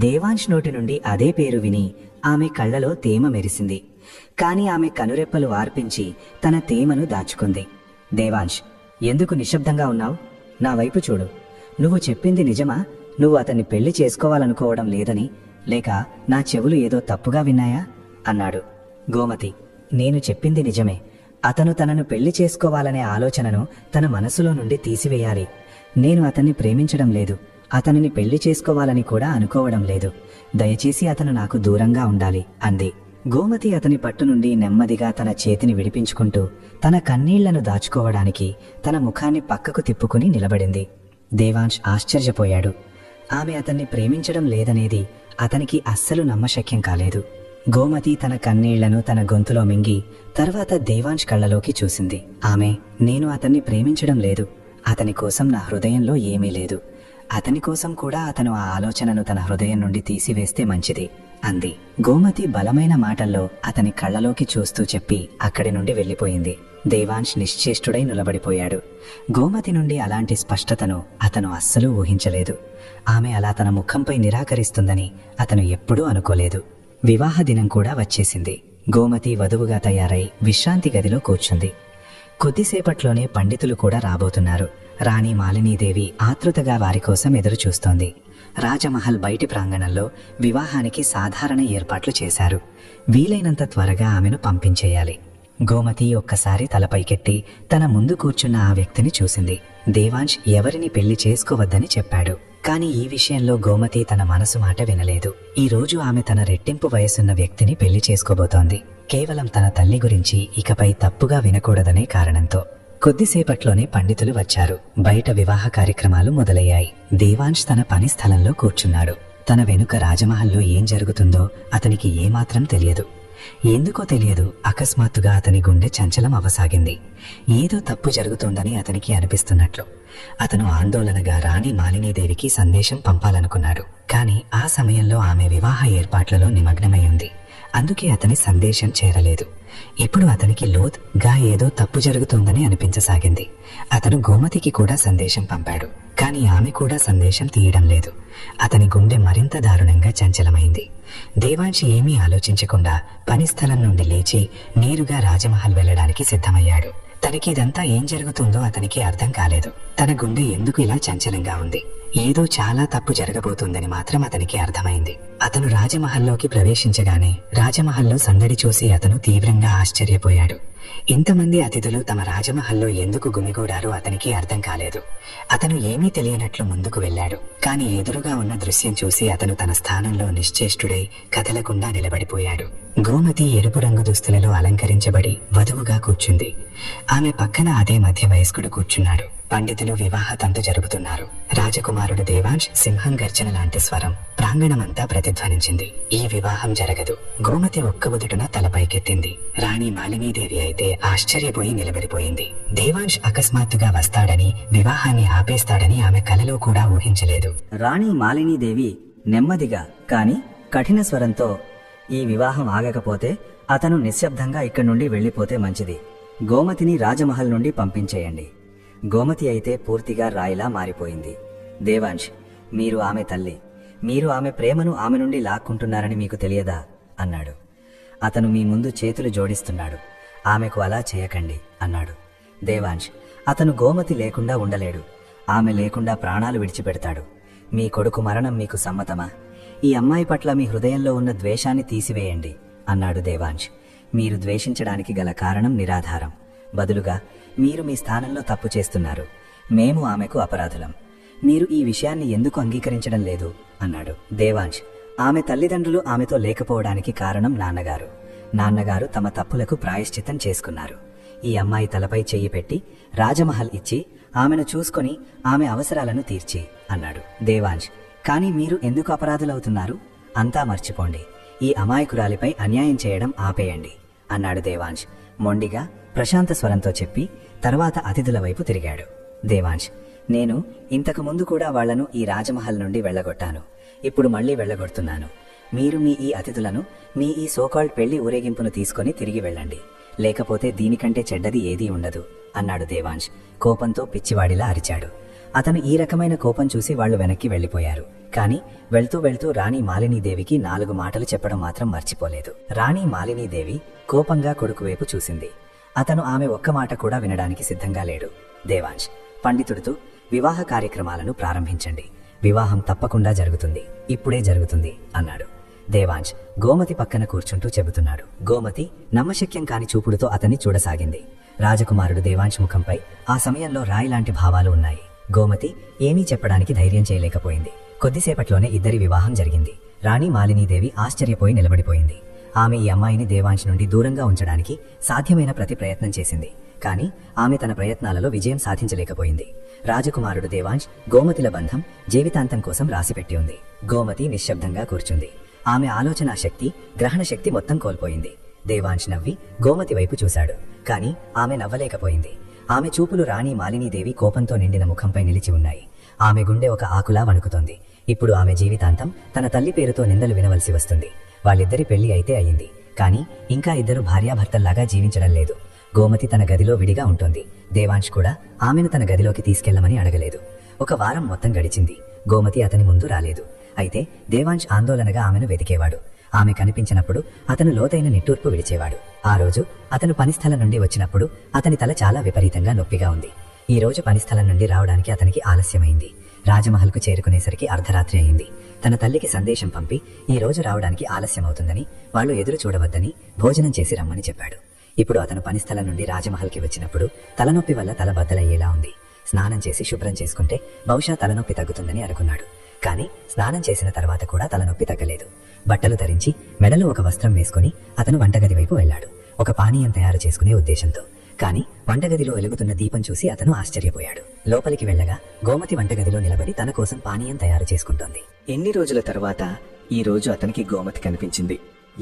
దేవాంశ్ నోటి నుండి అదే పేరు విని ఆమె కళ్లలో తేమ మెరిసింది. కాని ఆమె కనురెప్పలు వార్పించి తన తేమను దాచుకుంది. దేవాంశ్, ఎందుకు నిశ్శబ్దంగా ఉన్నావు? నా వైపు చూడు. నువ్వు చెప్పింది నిజమా? నువ్వు అతన్ని పెళ్లి చేసుకోవాలనుకోవడం లేదని, లేక నా చెవులు ఏదో తప్పుగా విన్నాయా అన్నాడు. గోమతి, నేను చెప్పింది నిజమే. అతను తనను పెళ్లి చేసుకోవాలనే ఆలోచనను తన మనసులో నుండి తీసివేయాలి. నేను అతన్ని ప్రేమించడం లేదు. అతనిని పెళ్లి చేసుకోవాలని కూడా అనుకోవడం లేదు. దయచేసి అతను నాకు దూరంగా ఉండాలి అంది. గోమతి అతని పట్టు నుండి నెమ్మదిగా తన చేతిని విడిపించుకుంటూ తన కన్నీళ్లను దాచుకోవడానికి తన ముఖాన్ని పక్కకు తిప్పుకుని నిలబడింది. దేవాంశ్ ఆశ్చర్యపోయాడు. ఆమె అతన్ని ప్రేమించడం లేదనేది అతనికి అస్సలు నమ్మశక్యం కాలేదు. గోమతి తన కన్నీళ్లను తన గొంతులో మింగి తర్వాత దేవాంశ్ కళ్ళలోకి చూసింది. ఆమె, నేను అతన్ని ప్రేమించడం లేదు. అతని కోసం నా హృదయంలో ఏమీ లేదు. అతని కోసం కూడా అతను ఆ ఆలోచనను తన హృదయం నుండి తీసివేస్తే మంచిది అంది. గోమతి బలమైన మాటల్లో అతని కళ్ళలోకి చూస్తూ చెప్పి అక్కడి నుండి వెళ్లిపోయింది. దేవాంశ్ నిశ్చేష్టుడై నిలబడిపోయాడు. గోమతి నుండి అలాంటి స్పష్టతను అతను అస్సలు ఊహించలేదు. ఆమె అలా తన ముఖంపై నిరాకరిస్తుందని అతను ఎప్పుడూ అనుకోలేదు. వివాహ దినం కూడా వచ్చేసింది. గోమతి వధువుగా తయారై విశ్రాంతి గదిలో కూర్చుంది. కొద్దిసేపట్లోనే పండితులు కూడా రాబోతున్నారు. రాణి మాలినీదేవి ఆతృతగా వారి కోసం ఎదురు చూస్తోంది. రాజమహల్ బయటి ప్రాంగణంలో వివాహానికి సాధారణ ఏర్పాట్లు చేశారు. వీలైనంత త్వరగా ఆమెను పంపించేయాలి. గోమతి ఒక్కసారి తలపైకెత్తి తన ముందు కూర్చున్న ఆ వ్యక్తిని చూసింది. దేవాంశ్ ఎవరిని పెళ్లి చేసుకోవద్దని చెప్పాడు. కాని ఈ విషయంలో గోమతి తన మనసు మాట వినలేదు. ఈ రోజు ఆమె తన రెట్టింపు వయసున్న వ్యక్తిని పెళ్లి చేసుకోబోతోంది. కేవలం తన తల్లి గురించి ఇకపై తప్పుగా వినకూడదనే కారణంతో. కొద్దిసేపట్లోనే పండితులు వచ్చారు. బయట వివాహ కార్యక్రమాలు మొదలయ్యాయి. దేవాంశ్ తన పని స్థలంలో కూర్చున్నాడు. తన వెనుక రాజమహల్లో ఏం జరుగుతుందో అతనికి ఏమాత్రం తెలియదు. ఎందుకో తెలియదు, అకస్మాత్తుగా అతని గుండె చంచలం అవ్వసాగింది. ఏదో తప్పు జరుగుతోందని అతనికి అనిపిస్తున్నట్లు. అతను ఆందోళనగా రాణి మాలినీదేవికి సందేశం పంపాలనుకున్నాడు. కాని ఆ సమయంలో ఆమె వివాహ ఏర్పాట్లలో నిమగ్నమై ఉంది. అందుకే అతని సందేశం చేరలేదు. ఇప్పుడు అతనికి లోతుగా ఏదో తప్పు జరుగుతోందని అనిపించసాగింది. అతను గోమతికి కూడా సందేశం పంపాడు. కాని ఆమె కూడా సందేశం తీయడం లేదు. అతని గుండె మరింత దారుణంగా చంచలమైంది. దేవాంశి ఏమీ ఆలోచించకుండా పని స్థలం నుండి లేచి నేరుగా రాజమహల్ వెళ్లడానికి సిద్ధమయ్యాడు. తనకిదంతా ఏం జరుగుతుందో అతనికి అర్థం కాలేదు. తన గుండె ఎందుకు ఇలా చంచలంగా ఉంది? ఏదో చాలా తప్పు జరగబోతుందని మాత్రం అతనికి అర్థమైంది. అతను రాజమహల్లోకి ప్రవేశించగానే రాజమహల్లో సందడి చూసి అతను తీవ్రంగా ఆశ్చర్యపోయాడు. ఇంతమంది అతిథులు తమ రాజమహల్లో ఎందుకు గుమిగూడారో అతనికి అర్థం కాలేదు. అతను ఏమీ తెలియనట్లు ముందుకు వెళ్ళాడు. కాని ఎదురుగా ఉన్న దృశ్యం చూసి అతను తన స్థానంలో నిశ్చేష్టుడై కదలకుండా నిలబడిపోయాడు. గోమతి ఎరుపు రంగు దుస్తులలో అలంకరించబడి వధువుగా కూర్చుంది. ఆమె పక్కన అదే మధ్య వయస్కుడు కూర్చున్నాడు. పండితులు వివాహ తంతు జరుపుతున్నారు. రాజకుమారుడు దేవాంశ్ సింహం గర్జన లాంటి స్వరం ప్రాంగణమంతా ప్రతిధ్వనించింది. ఈ వివాహం జరగదు. గోమతి ఒక్కబుదుటున తల పైకెత్తింది. రాణి మాలినీదేవి అయితే ఆశ్చర్యపోయి నిలబడిపోయింది. దేవాంశ్ అకస్మాత్తుగా వస్తాడని, వివాహాన్ని ఆపేస్తాడని ఆమె కలలో కూడా ఊహించలేదు. రాణి మాలినీదేవి నెమ్మదిగా కాని కఠిన స్వరంతో, ఈ వివాహం ఆగకపోతే అతను నిశ్శబ్దంగా ఇక్కడి నుండి వెళ్లిపోతే మంచిది. గోమతిని రాజమహల్ నుండి పంపించేయండి. గోమతి అయితే పూర్తిగా రాయిలా మారిపోయింది. దేవాంశ్, మీరు ఆమె తల్లి. మీరు ఆమె ప్రేమను ఆమె నుండి లాక్కుంటున్నారని మీకు తెలియదా అన్నాడు. అతను మీ ముందు చేతులు జోడిస్తున్నాడు. ఆమెకు అలా చేయకండి అన్నాడు. దేవాంశ్, అతను గోమతి లేకుండా ఉండలేడు. ఆమె లేకుండా ప్రాణాలు విడిచిపెడతాడు. మీ కొడుకు మరణం మీకు సమ్మతమా? ఈ అమ్మాయి పట్ల మీ హృదయంలో ఉన్న ద్వేషాన్ని తీసివేయండి అన్నాడు దేవాంశ్. మీరు ద్వేషించడానికి గల కారణం నిరాధారం. బదులుగా మీరు మీ స్థానంలో తప్పు చేస్తున్నారు. మేము ఆమెకు అపరాధులం. మీరు ఈ విషయాన్ని ఎందుకు అంగీకరించడం లేదు అన్నాడు. దేవాంశ్, ఆమె తల్లిదండ్రులు ఆమెతో లేకపోవడానికి కారణం నాన్నగారు తమ తప్పులకు ప్రాయశ్చిత్తం చేసుకున్నారు. ఈ అమ్మాయి తలపై చెయ్యి పెట్టి రాజమహల్ ఇచ్చి ఆమెను చూసుకొని ఆమె అవసరాలను తీర్చి అన్నాడు. దేవాంశ్, కానీ మీరు ఎందుకు అపరాధులవుతున్నారు? అంతా మర్చిపోండి. ఈ అమాయకురాలిపై అన్యాయం చేయడం ఆపేయండి అన్నాడు దేవాంశ్ మొండిగా ప్రశాంత స్వరంతో చెప్పి తర్వాత అతిథుల వైపు తిరిగాడు. దేవాంశ్, నేను ఇంతకు ముందు కూడా వాళ్లను ఈ రాజమహల్ నుండి వెళ్లగొట్టాను. ఇప్పుడు మళ్లీ వెళ్లగొడుతున్నాను. మీరు మీ ఈ అతిథులను మీ ఈ సోకాల్డ్ పెళ్లి ఊరేగింపును తీసుకుని తిరిగి వెళ్ళండి. లేకపోతే దీనికంటే చెడ్డది ఏదీ ఉండదు అన్నాడు దేవాంశ్ కోపంతో పిచ్చివాడిలా అరిచాడు. అతను ఈ రకమైన కోపం చూసి వాళ్లు వెనక్కి వెళ్లిపోయారు. కాని వెళ్తూ వెళ్తూ రాణి మాలినీదేవికి 4 మాటలు చెప్పడం మాత్రం మర్చిపోలేదు. రాణి మాలినీదేవి కోపంగా కొడుకు వైపు చూసింది. అతను ఆమె ఒక్క మాట కూడా వినడానికి సిద్ధంగా లేడు. దేవాంశ్, పండితుడితో వివాహ కార్యక్రమాలను ప్రారంభించండి. వివాహం తప్పకుండా జరుగుతుంది. ఇప్పుడే జరుగుతుంది అన్నాడు. దేవాంశ్ గోమతి పక్కన కూర్చుంటూ చెబుతున్నాడు. గోమతి నమ్మశక్యం కాని చూపుడుతో అతన్ని చూడసాగింది. రాజకుమారుడు దేవాంశ్ ముఖంపై ఆ సమయంలో రాయిలాంటి భావాలు ఉన్నాయి. గోమతి ఏమీ చెప్పడానికి ధైర్యం చేయలేకపోయింది. కొద్దిసేపట్లోనే ఇద్దరి వివాహం జరిగింది. రాణి మాలినీదేవి ఆశ్చర్యపోయి నిలబడిపోయింది. ఆమె ఈ అమ్మాయిని దేవాంశ్ నుండి దూరంగా ఉంచడానికి సాధ్యమైన ప్రతి ప్రయత్నం చేసింది. కాని ఆమె తన ప్రయత్నాలలో విజయం సాధించలేకపోయింది. రాజకుమారుడు దేవాంశ్ గోమతిల బంధం జీవితాంతం కోసం రాసిపెట్టి ఉంది. గోమతి నిశ్శబ్దంగా కూర్చుంది. ఆమె ఆలోచనా శక్తి, గ్రహణ శక్తి మొత్తం కోల్పోయింది. దేవాంశ్ నవ్వి గోమతి వైపు చూశాడు. కాని ఆమె నవ్వలేకపోయింది. ఆమె చూపులు రాణి మాలినీదేవి కోపంతో నిండిన ముఖంపై నిలిచి ఉన్నాయి. ఆమె గుండె ఒక ఆకులా వణుకుతోంది. ఇప్పుడు ఆమె జీవితాంతం తన తల్లి పేరుతో నిందలు వినవలసి వస్తుంది. వాళ్ళిద్దరి పెళ్లి అయితే అయింది. కాని ఇంకా ఇద్దరు భార్యాభర్తల్లాగా జీవించడం లేదు. గోమతి తన గదిలో విడిగా ఉంటుంది. దేవాంశ్ కూడా ఆమెను తన గదిలోకి తీసుకెళ్లమని అడగలేదు. 1 వారం మొత్తం గడిచింది. గోమతి అతని ముందు రాలేదు. అయితే దేవాంశ్ ఆందోళనగా ఆమెను వెతికేవాడు. ఆమె కనిపించినప్పుడు అతను లోతైన నిట్టూర్పు విడిచేవాడు. ఆ రోజు అతను పనిస్థలం నుండి వచ్చినప్పుడు అతని తల చాలా విపరీతంగా నొప్పిగా ఉంది. ఈ రోజు పనిస్థలం నుండి రావడానికి అతనికి ఆలస్యమైంది. రాజమహల్కు చేరుకునేసరికి అర్ధరాత్రి అయింది. తన తల్లికి సందేశం పంపి ఈ రోజు రావడానికి ఆలస్యమవుతుందని, వాళ్లు ఎదురు చూడవద్దని, భోజనం చేసి రమ్మని చెప్పాడు. ఇప్పుడు అతను పనిస్థలం నుండి రాజమహల్కి వచ్చినప్పుడు తలనొప్పి వల్ల తల బద్దలయ్యేలా ఉంది. స్నానం చేసి శుభ్రం చేసుకుంటే బహుశా తలనొప్పి తగ్గుతుందని అనుకున్నాడు. కాని స్నానం చేసిన తర్వాత కూడా తలనొప్పి తగ్గలేదు. బట్టలు ధరించి మెడలో ఒక వస్త్రం వేసుకుని అతను వంటగది వైపు వెళ్లాడు. ఒక పానీయం తయారు చేసుకునే ఉద్దేశంతో. కాని వంటగదిలో వెలుగుతున్న దీపం చూసి అతను ఆశ్చర్యపోయాడు. లోపలికి వెళ్ళగా గోమతి వంటగదిలో నిలబడి తన కోసం పానీయం తయారు చేసుకుంటోంది. ఎన్ని రోజుల తర్వాత ఈ రోజు అతనికి గోమతి కనిపించింది.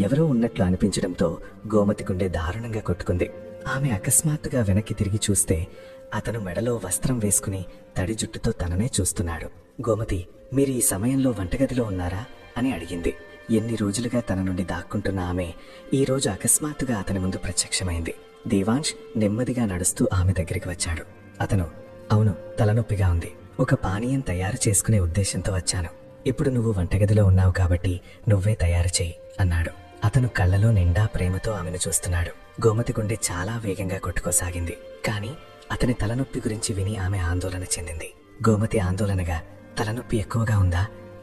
ఎవరో ఉన్నట్లు అనిపించడంతో గోమతి గుండె దారుణంగా కొట్టుకుంది. ఆమె అకస్మాత్తుగా వెనక్కి తిరిగి చూస్తే అతను మెడలో వస్త్రం వేసుకుని తడి జుట్టుతో తననే చూస్తున్నాడు. గోమతి, మీరు ఈ సమయంలో వంటగదిలో ఉన్నారా అని అడిగింది. ఎన్ని రోజులుగా తన నుండి దాక్కుంటున్న ఆమె ఈ రోజు అకస్మాత్తుగా అతని ముందు ప్రత్యక్షమైంది. దేవాంశ్ నెమ్మదిగా నడుస్తూ ఆమె దగ్గరికి వచ్చాడు. అతను, అవును, తలనొప్పిగా ఉంది. ఒక పానీయం తయారు చేసుకునే ఉద్దేశంతో వచ్చాను. ఇప్పుడు నువ్వు వంటగదిలో ఉన్నావు కాబట్టి నువ్వే తయారు చెయ్యి అన్నాడు. అతను కళ్ళలో నిండా ప్రేమతో ఆమెను చూస్తున్నాడు. గోమతి గుండె చాలా వేగంగా కొట్టుకోసాగింది. కాని అతని తలనొప్పి గురించి విని ఆమె ఆందోళన చెందింది. గోమతి ఆందోళనగా, తలనొప్పి ఎక్కువగా ఉందా?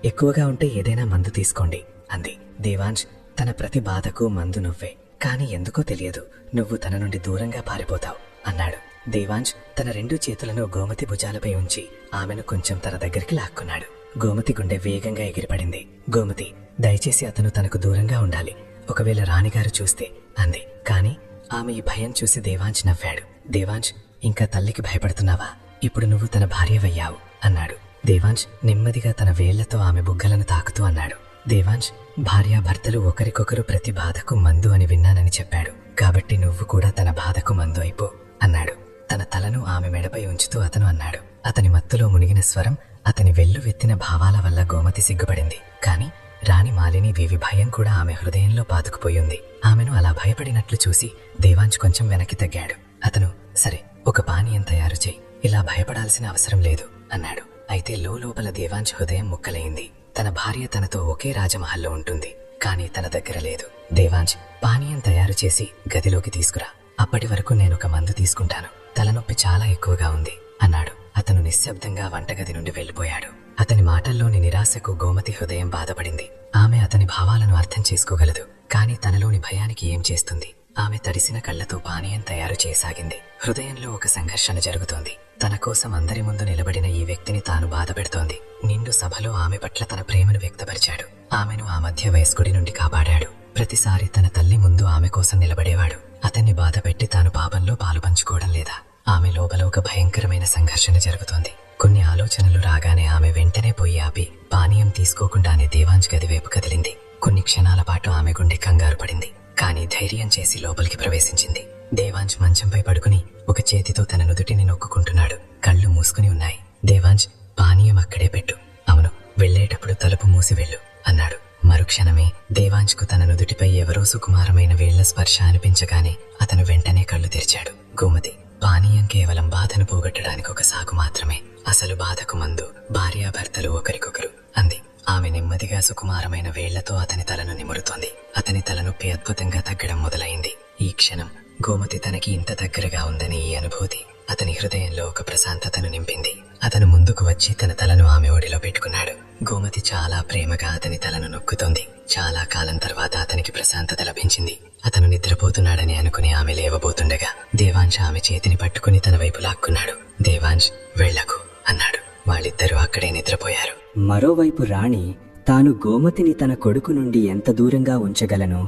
ఎక్కువగా ఉంటే ఏదైనా మందు తీసుకోండి అంది. దేవాంశ్, తన ప్రతి బాధకు మందు నువ్వే, కాని ఎందుకో తెలియదు నువ్వు తన నుండి దూరంగా పారిపోతావు అన్నాడు. దేవాంశ్ తన 2 చేతులను గోమతి భుజాలపై ఉంచి ఆమెను కొంచెం తన దగ్గరికి లాక్కున్నాడు. గోమతి గుండె వేగంగా ఎగిరిపడింది. గోమతి, దయచేసి అతను తనకు దూరంగా ఉండాలి, ఒకవేళ రాణిగారు చూస్తే అంది. కాని ఆమె ఈ భయం చూసి దేవాంశ్ నవ్వాడు. దేవాంశ్, ఇంకా తల్లికి భయపడుతున్నావా? ఇప్పుడు నువ్వు తన భార్యవయ్యావు అన్నాడు. దేవాంశ్ నెమ్మదిగా తన వేళ్లతో ఆమె బుగ్గలను తాకుతూ అన్నాడు. దేవాంశ్, భార్యాభర్తలు ఒకరికొకరు ప్రతి బాధకు మందు అని విన్నానని చెప్పాడు. కాబట్టి నువ్వు కూడా తన బాధకు మందు అయిపో అన్నాడు. తన తలను ఆమె మెడపై ఉంచుతూ అతను అన్నాడు. అతని మత్తులో మునిగిన స్వరం, అతని వెల్లువెత్తిన భావాల వల్ల గోమతి సిగ్గుపడింది. కాని రాణి మాలినీదేవి భయం కూడా ఆమె హృదయంలో పాతుకుపోయింది. ఆమెను అలా భయపడినట్లు చూసి దేవాంశ్ కొంచెం వెనక్కి తగ్గాడు. అతను, సరే, ఒక పానీయం తయారు చెయ్యి, ఇలా భయపడాల్సిన అవసరం లేదు అన్నాడు. అయితే లోపల దేవాంశ్ హృదయం ముక్కలైంది. తన భార్య తనతో ఒకే రాజమహల్లో ఉంటుంది, కాని తన దగ్గర లేదు. దేవాంశ్, పానీయం తయారు చేసి గదిలోకి తీసుకురా, అప్పటి వరకు నేనొక మందు తీసుకుంటాను, తలనొప్పి చాలా ఎక్కువగా ఉంది అన్నాడు. అతను నిశ్శబ్దంగా వంటగది నుండి వెళ్లిపోయాడు. అతని మాటల్లోని నిరాశకు గోమతి హృదయం బాధపడింది. ఆమె అతని భావాలను అర్థం చేసుకోగలదు, కాని తనలోని భయానికి ఏం చేస్తుంది? ఆమె తడిసిన కళ్లతో పానీయం తయారు చేయసాగింది. హృదయంలో ఒక సంఘర్షణ జరుగుతోంది. తన కోసం అందరి ముందు నిలబడిన ఈ వ్యక్తిని తాను బాధపెడుతోంది. నిండు సభలో ఆమె పట్ల తన ప్రేమను వ్యక్తపరిచాడు. ఆమెను ఆ మధ్య వయస్కుడి నుండి కాపాడాడు. ప్రతిసారి తన తల్లి ముందు ఆమె కోసం నిలబడేవాడు. అతన్ని బాధపెట్టి తాను పాపంలో పాలు పంచుకోవడం లేదా? ఆమె లోపల ఒక భయంకరమైన సంఘర్షణ జరుగుతోంది. కొన్ని ఆలోచనలు రాగానే ఆమె వెంటనే పోయి ఆపి పానీయం తీసుకోకుండానే దేవాంశ్ గది వైపు కదిలింది. కొన్ని క్షణాల పాటు ఆమె గుండె కంగారు పడింది. కాని ధైర్యం చేసి లోపలికి ప్రవేశించింది. దేవాంశ్ మంచంపై పడుకుని ఒక చేతితో తన నుదుటిని నొక్కుకుంటున్నాడు. కళ్ళు మూసుకుని ఉన్నాయి. దేవాంశ్, పానీయం అక్కడే పెట్టు. అవును, వెళ్లేటప్పుడు తలుపు మూసి వెళ్ళు అన్నాడు. మరుక్షణమే దేవాంశ్కు తన నుదుటిపై ఎవరో సుకుమారమైన వేళ్ల స్పర్శ అనిపించగానే అతను వెంటనే కళ్ళు తెరిచాడు. గోమతి, పానీయం కేవలం బాధను పోగొట్టడానికి ఒక సాకు మాత్రమే, అసలు బాధకు మందు భార్యాభర్తలు ఒకరికొకరు అంది. ఆమె నెమ్మదిగా సుకుమారమైన వేళ్లతో అతని తలను నిమురుతోంది. అతని తలనొప్పి అద్భుతంగా తగ్గడం మొదలైంది. ఈ క్షణం గోమతి తనకి ఇంత దగ్గరగా ఉందని ఈ అనుభూతి అతని హృదయంలో ఒక ప్రశాంతతను నింపింది. అతను ముందుకు వచ్చి తన తలను ఆమె ఒడిలో పెట్టుకున్నాడు. గోమతి చాలా ప్రేమగా అతని తలను నొక్కుతోంది. చాలా కాలం తర్వాత అతనికి ప్రశాంతత లభించింది. అతను నిద్రపోతున్నాడని అనుకుని ఆమె లేవబోతుండగా దేవాంశ్ ఆమె చేతిని పట్టుకుని తన వైపు లాక్కున్నాడు. దేవాంశ్, వెళ్లకు అన్నాడు. వాళ్ళిద్దరూ అక్కడే నిద్రపోయారు. మరోవైపు రాణి తాను గోమతిని తన కొడుకు నుండి ఎంత దూరంగా ఉంచగలనో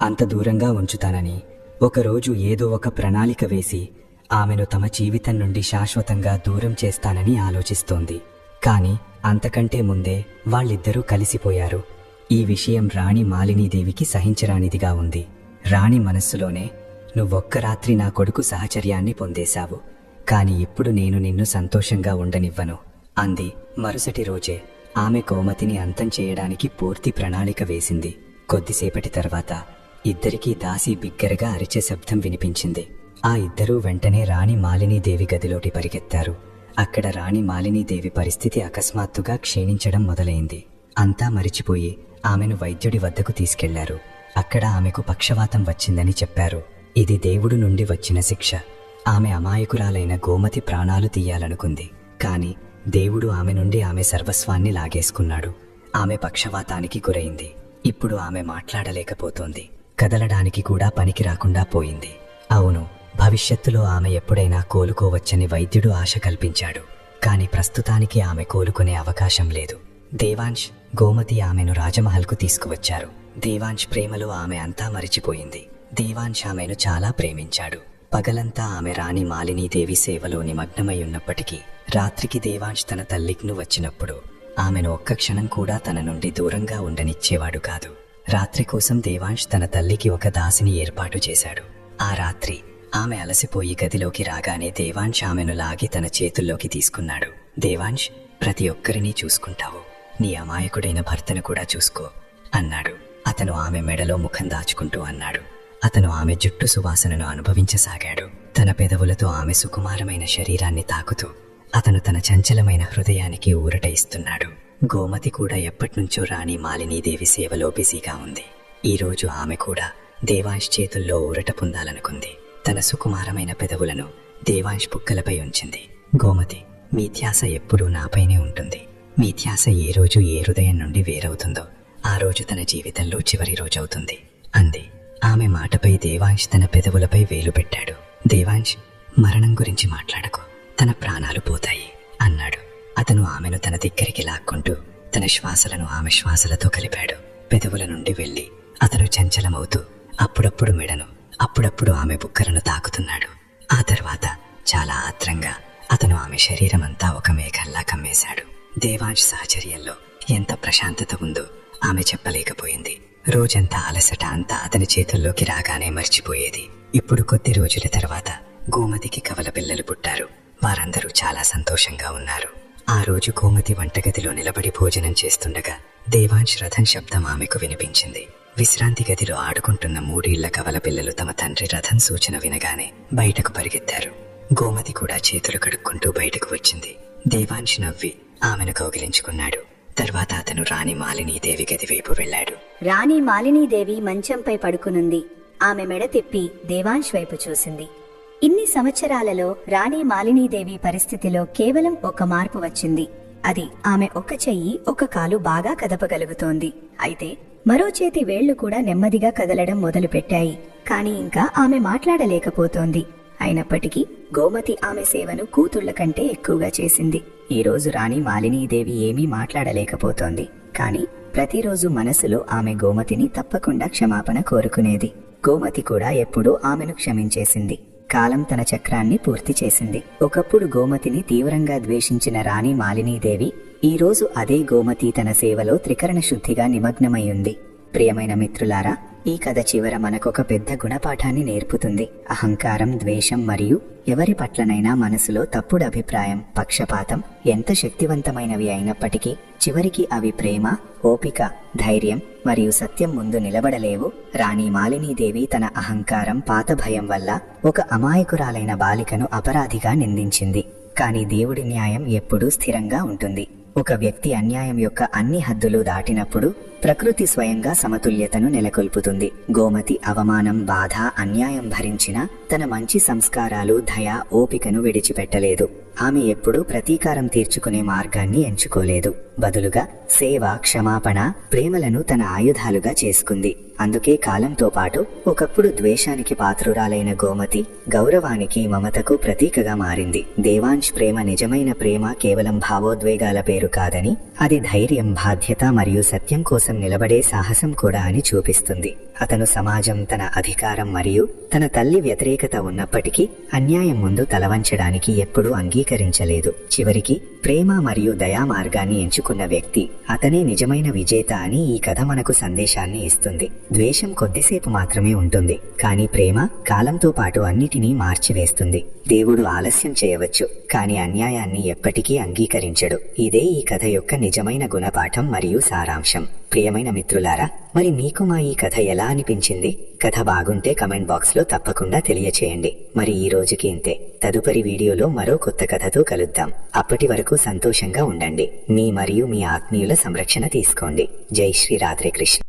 అంత దూరంగా ఉంచుతానని ఒకరోజు ఏదో ఒక ప్రణాళిక వేసి ఆమెను తమ జీవితం నుండి శాశ్వతంగా దూరం చేస్తానని ఆలోచిస్తోంది. కాని అంతకంటే ముందే వాళ్ళిద్దరూ కలిసిపోయారు. ఈ విషయం రాణి మాలినీదేవికి సహించరానిదిగా ఉంది. రాణి మనస్సులోనే, నువ్వొక్క రాత్రి నా కొడుకు సహచర్యాన్ని పొందేశావు, కాని ఇప్పుడు నేను నిన్ను సంతోషంగా ఉండనివ్వను అంది. మరుసటి రోజే ఆమె గోమతిని అంతం చేయడానికి పూర్తి ప్రణాళిక వేసింది. కొద్దిసేపటి తర్వాత ఇద్దరికీ దాసి బిగ్గరగా అరిచే శబ్దం వినిపించింది. ఆ ఇద్దరూ వెంటనే రాణి మాలినీదేవి గదిలోకి పరిగెత్తారు. అక్కడ రాణి మాలినీదేవి పరిస్థితి అకస్మాత్తుగా క్షీణించడం మొదలైంది. అంతా మరిచిపోయి ఆమెను వైద్యుడి వద్దకు తీసుకెళ్లారు. అక్కడ ఆమెకు పక్షవాతం వచ్చిందని చెప్పారు. ఇది దేవుడు నుండి వచ్చిన శిక్ష. ఆమె అమాయకురాలైన గోమతి ప్రాణాలు తీయాలనుకుంది, కాని దేవుడు ఆమె నుండి ఆమె సర్వస్వాన్ని లాగేసుకున్నాడు. ఆమె పక్షవాతానికి గురైంది. ఇప్పుడు ఆమె మాట్లాడలేకపోతోంది. కదలడానికి కూడా పనికి రాకుండా పోయింది. అవును, భవిష్యత్తులో ఆమె ఎప్పుడైనా కోలుకోవచ్చని వైద్యుడు ఆశ కల్పించాడు. కాని ప్రస్తుతానికి ఆమె కోలుకునే అవకాశం లేదు. దేవాంశ్, గోమతి ఆమెను రాజమహల్కు తీసుకువచ్చారు. దేవాంశ్ ప్రేమలో ఆమె అంతా మరిచిపోయింది. దేవాంశ్ ఆమెను చాలా ప్రేమించాడు. పగలంతా ఆమె రాణి మాలినీదేవి సేవలో నిమగ్నమై ఉన్నప్పటికీ రాత్రికి దేవాంశ్ తన తల్లికి వచ్చినప్పుడు ఆమెను ఒక్క క్షణం కూడా తన నుండి దూరంగా ఉండనిచ్చేవాడు కాదు. రాత్రి కోసం దేవాంశ్ తన తల్లికి ఒక దాసిని ఏర్పాటు చేశాడు. ఆ రాత్రి ఆమె అలసిపోయి గదిలోకి రాగానే దేవాంశ్ ఆమెను లాగి తన చేతుల్లోకి తీసుకున్నాడు. దేవాంశ్, ప్రతి ఒక్కరినీ చూసుకుంటావు, నీ అమాయకుడైన భర్తను కూడా చూసుకో అన్నాడు. అతను ఆమె మెడలో ముఖం దాచుకుంటూ అన్నాడు. అతను ఆమె జుట్టు సువాసనను అనుభవించసాగాడు. తన పెదవులతో ఆమె సుకుమారమైన శరీరాన్ని తాకుతూ అతను తన చంచలమైన హృదయానికి ఊరట ఇస్తున్నాడు. గోమతి కూడా ఎప్పటినుంచో రాణి మాలినీదేవి సేవలో బిజీగా ఉంది. ఈరోజు ఆమె కూడా దేవాంశ్ చేతుల్లో ఊరట పొందాలనుకుంది. తన సుకుమారమైన పెదవులను దేవాంశ్ పుక్కలపై ఉంచింది. గోమతి, మీ ధ్యాస ఎప్పుడూ నాపైనే ఉంటుంది. మీ ధ్యాస ఏ రోజు ఏ హృదయం నుండి వేరవుతుందో ఆ రోజు తన జీవితంలో చివరి రోజవుతుంది అంది. ఆమె మాటపై దేవాంశ్ తన పెదవులపై వేలు పెట్టాడు. దేవాంశ్, మరణం గురించి మాట్లాడకు, తన ప్రాణాలు పోతాయి అన్నాడు. అతను ఆమెను తన దగ్గరికి లాక్కుంటూ తన శ్వాసలను ఆమె శ్వాసలతో కలిపాడు. పెదవుల నుండి వెళ్లి అతను చంచలమవుతూ అప్పుడప్పుడు మెడను, అప్పుడప్పుడు ఆమె బుక్కలను తాకుతున్నాడు. ఆ తర్వాత చాలా ఆత్రంగా అతను ఆమె శరీరమంతా ఒక మేఘంలా కమ్మేశాడు. దేవాంశ్ సాహచర్యంలో ఎంత ప్రశాంతత ఉందో ఆమె చెప్పలేకపోయింది. రోజంతా అలసట అంతా అతని చేతుల్లోకి రాగానే మర్చిపోయేది. ఇప్పుడు కొద్ది రోజుల తర్వాత గోమతికి కవల పిల్లలు పుట్టారు. వారందరూ చాలా సంతోషంగా ఉన్నారు. ఆ రోజు గోమతి వంటగదిలో నిలబడి భోజనం చేస్తుండగా దేవాంశ్ రథం శబ్దం ఆమెకు వినిపించింది. విశ్రాంతి గదిలో ఆడుకుంటున్న 3 ఏళ్ల కవల పిల్లలు తమ తండ్రి రథం సూచన వినగానే బయటకు పరిగెత్తారు. గోమతి కూడా చేతులు కడుక్కుంటూ బయటకు వచ్చింది. దేవాంశ్ నవ్వి ఆమెను కౌగిలించుకున్నాడు. తర్వాత అతను రాణి మాలినీదేవి గది వైపు వెళ్లాడు. రాణి మాలినీదేవి మంచంపై పడుకునుంది. ఆమె మెడ తిప్పి దేవాంశ్ వైపు చూసింది. ఇన్ని సంవత్సరాలలో రాణి మాలినీదేవి పరిస్థితిలో కేవలం ఒక మార్పు వచ్చింది. అది ఆమె ఒక చెయ్యి, ఒక కాలు బాగా కదపగలుగుతోంది. అయితే మరో చేతి వేళ్లు కూడా నెమ్మదిగా కదలడం మొదలుపెట్టాయి. కాని ఇంకా ఆమె మాట్లాడలేకపోతోంది. అయినప్పటికీ గోమతి ఆమె సేవను కూతుళ్ల కంటే ఎక్కువగా చేసింది. ఈ రోజు రాణి మాలినీదేవి ఏమీ మాట్లాడలేకపోతోంది. కాని ప్రతిరోజు మనసులో ఆమె గోమతిని తప్పకుండా క్షమాపణ కోరుకునేది. గోమతి కూడా ఎప్పుడూ ఆమెను క్షమించేసింది. కాలం తన చక్రాన్ని పూర్తి చేసింది. ఒకప్పుడు గోమతిని తీవ్రంగా ద్వేషించిన రాణి మాలినీదేవి ఈ రోజు అదే గోమతి తన సేవలో త్రికరణ శుద్ధిగా నిమగ్నమయ్యుంది. ప్రియమైన మిత్రులారా, ఈ కథ చివర మనకొక పెద్ద గుణపాఠాన్ని నేర్పుతుంది. అహంకారం, ద్వేషం మరియు ఎవరి పట్లనైనా మనసులో తప్పుడు అభిప్రాయం, పక్షపాతం ఎంత శక్తివంతమైనవి అయినప్పటికీ చివరికి అవి ప్రేమ, ఓపిక, ధైర్యం మరియు సత్యం ముందు నిలబడలేవు. రాణి మాలినీదేవి తన అహంకారం, పాత భయం వల్ల ఒక అమాయకురాలైన బాలికను అపరాధిగా నిందించింది. కానీ దేవుడి న్యాయం ఎప్పుడూ స్థిరంగా ఉంటుంది. ఒక వ్యక్తి అన్యాయం యొక్క అన్ని హద్దులు దాటినప్పుడు ప్రకృతి స్వయంగా సమతుల్యతను నెలకొల్పుతుంది. గోమతి అవమానం, బాధ, అన్యాయం భరించిన తన మంచి సంస్కారాలు, దయ, ఓపికను విడిచిపెట్టలేదు. ఆమె ఎప్పుడూ ప్రతీకారం తీర్చుకునే మార్గాన్ని ఎంచుకోలేదు. బదులుగా సేవ, క్షమాపణ, ప్రేమలను తన ఆయుధాలుగా చేసుకుంది. అందుకే కాలంతో పాటు ఒకప్పుడు ద్వేషానికి పాత్రురాలైన గోమతి గౌరవానికి, మమతకు ప్రతీకగా మారింది. దేవాంశ్ ప్రేమ నిజమైన ప్రేమ కేవలం భావోద్వేగాల పేరు కాదని, అది ధైర్యం, బాధ్యత మరియు సత్యం కోసం నిలబడే సాహసం కూడా అని చూపిస్తుంది. అతను సమాజం, తన అధికారం మరియు తన తల్లి వ్యతిరేకత ఉన్నప్పటికీ అన్యాయం ముందు తలవంచడానికి ఎప్పుడూ అంగీకరించలేదు. చివరికి ప్రేమ మరియు దయా మార్గాన్ని ఎంచుకున్న వ్యక్తి అతనే నిజమైన విజేత అని ఈ కథ మనకు సందేశాన్ని ఇస్తుంది. ద్వేషం కొద్దిసేపు మాత్రమే ఉంటుంది, కానీ ప్రేమ కాలంతో పాటు అన్నిటినీ మార్చివేస్తుంది. దేవుడు ఆలస్యం చేయవచ్చు, కానీ అన్యాయాన్ని ఎప్పటికీ అంగీకరించడు. ఇదే ఈ కథ యొక్క నిజమైన గుణపాఠం మరియు సారాంశం. ప్రియమైన మిత్రులారా, మరి మీకు మా ఈ కథ ఎలా అనిపించింది? కథ బాగుంటే కమెంట్ బాక్స్ లో తప్పకుండా తెలియచేయండి. మరి ఈ రోజుకి ఇంతే. తదుపరి వీడియోలో మరో కొత్త కథతో కలుద్దాం. అప్పటి వరకు సంతోషంగా ఉండండి. మీ మరియు మీ ఆత్మీయుల సంరక్షణ తీసుకోండి. జై శ్రీ రాధే కృష్ణ.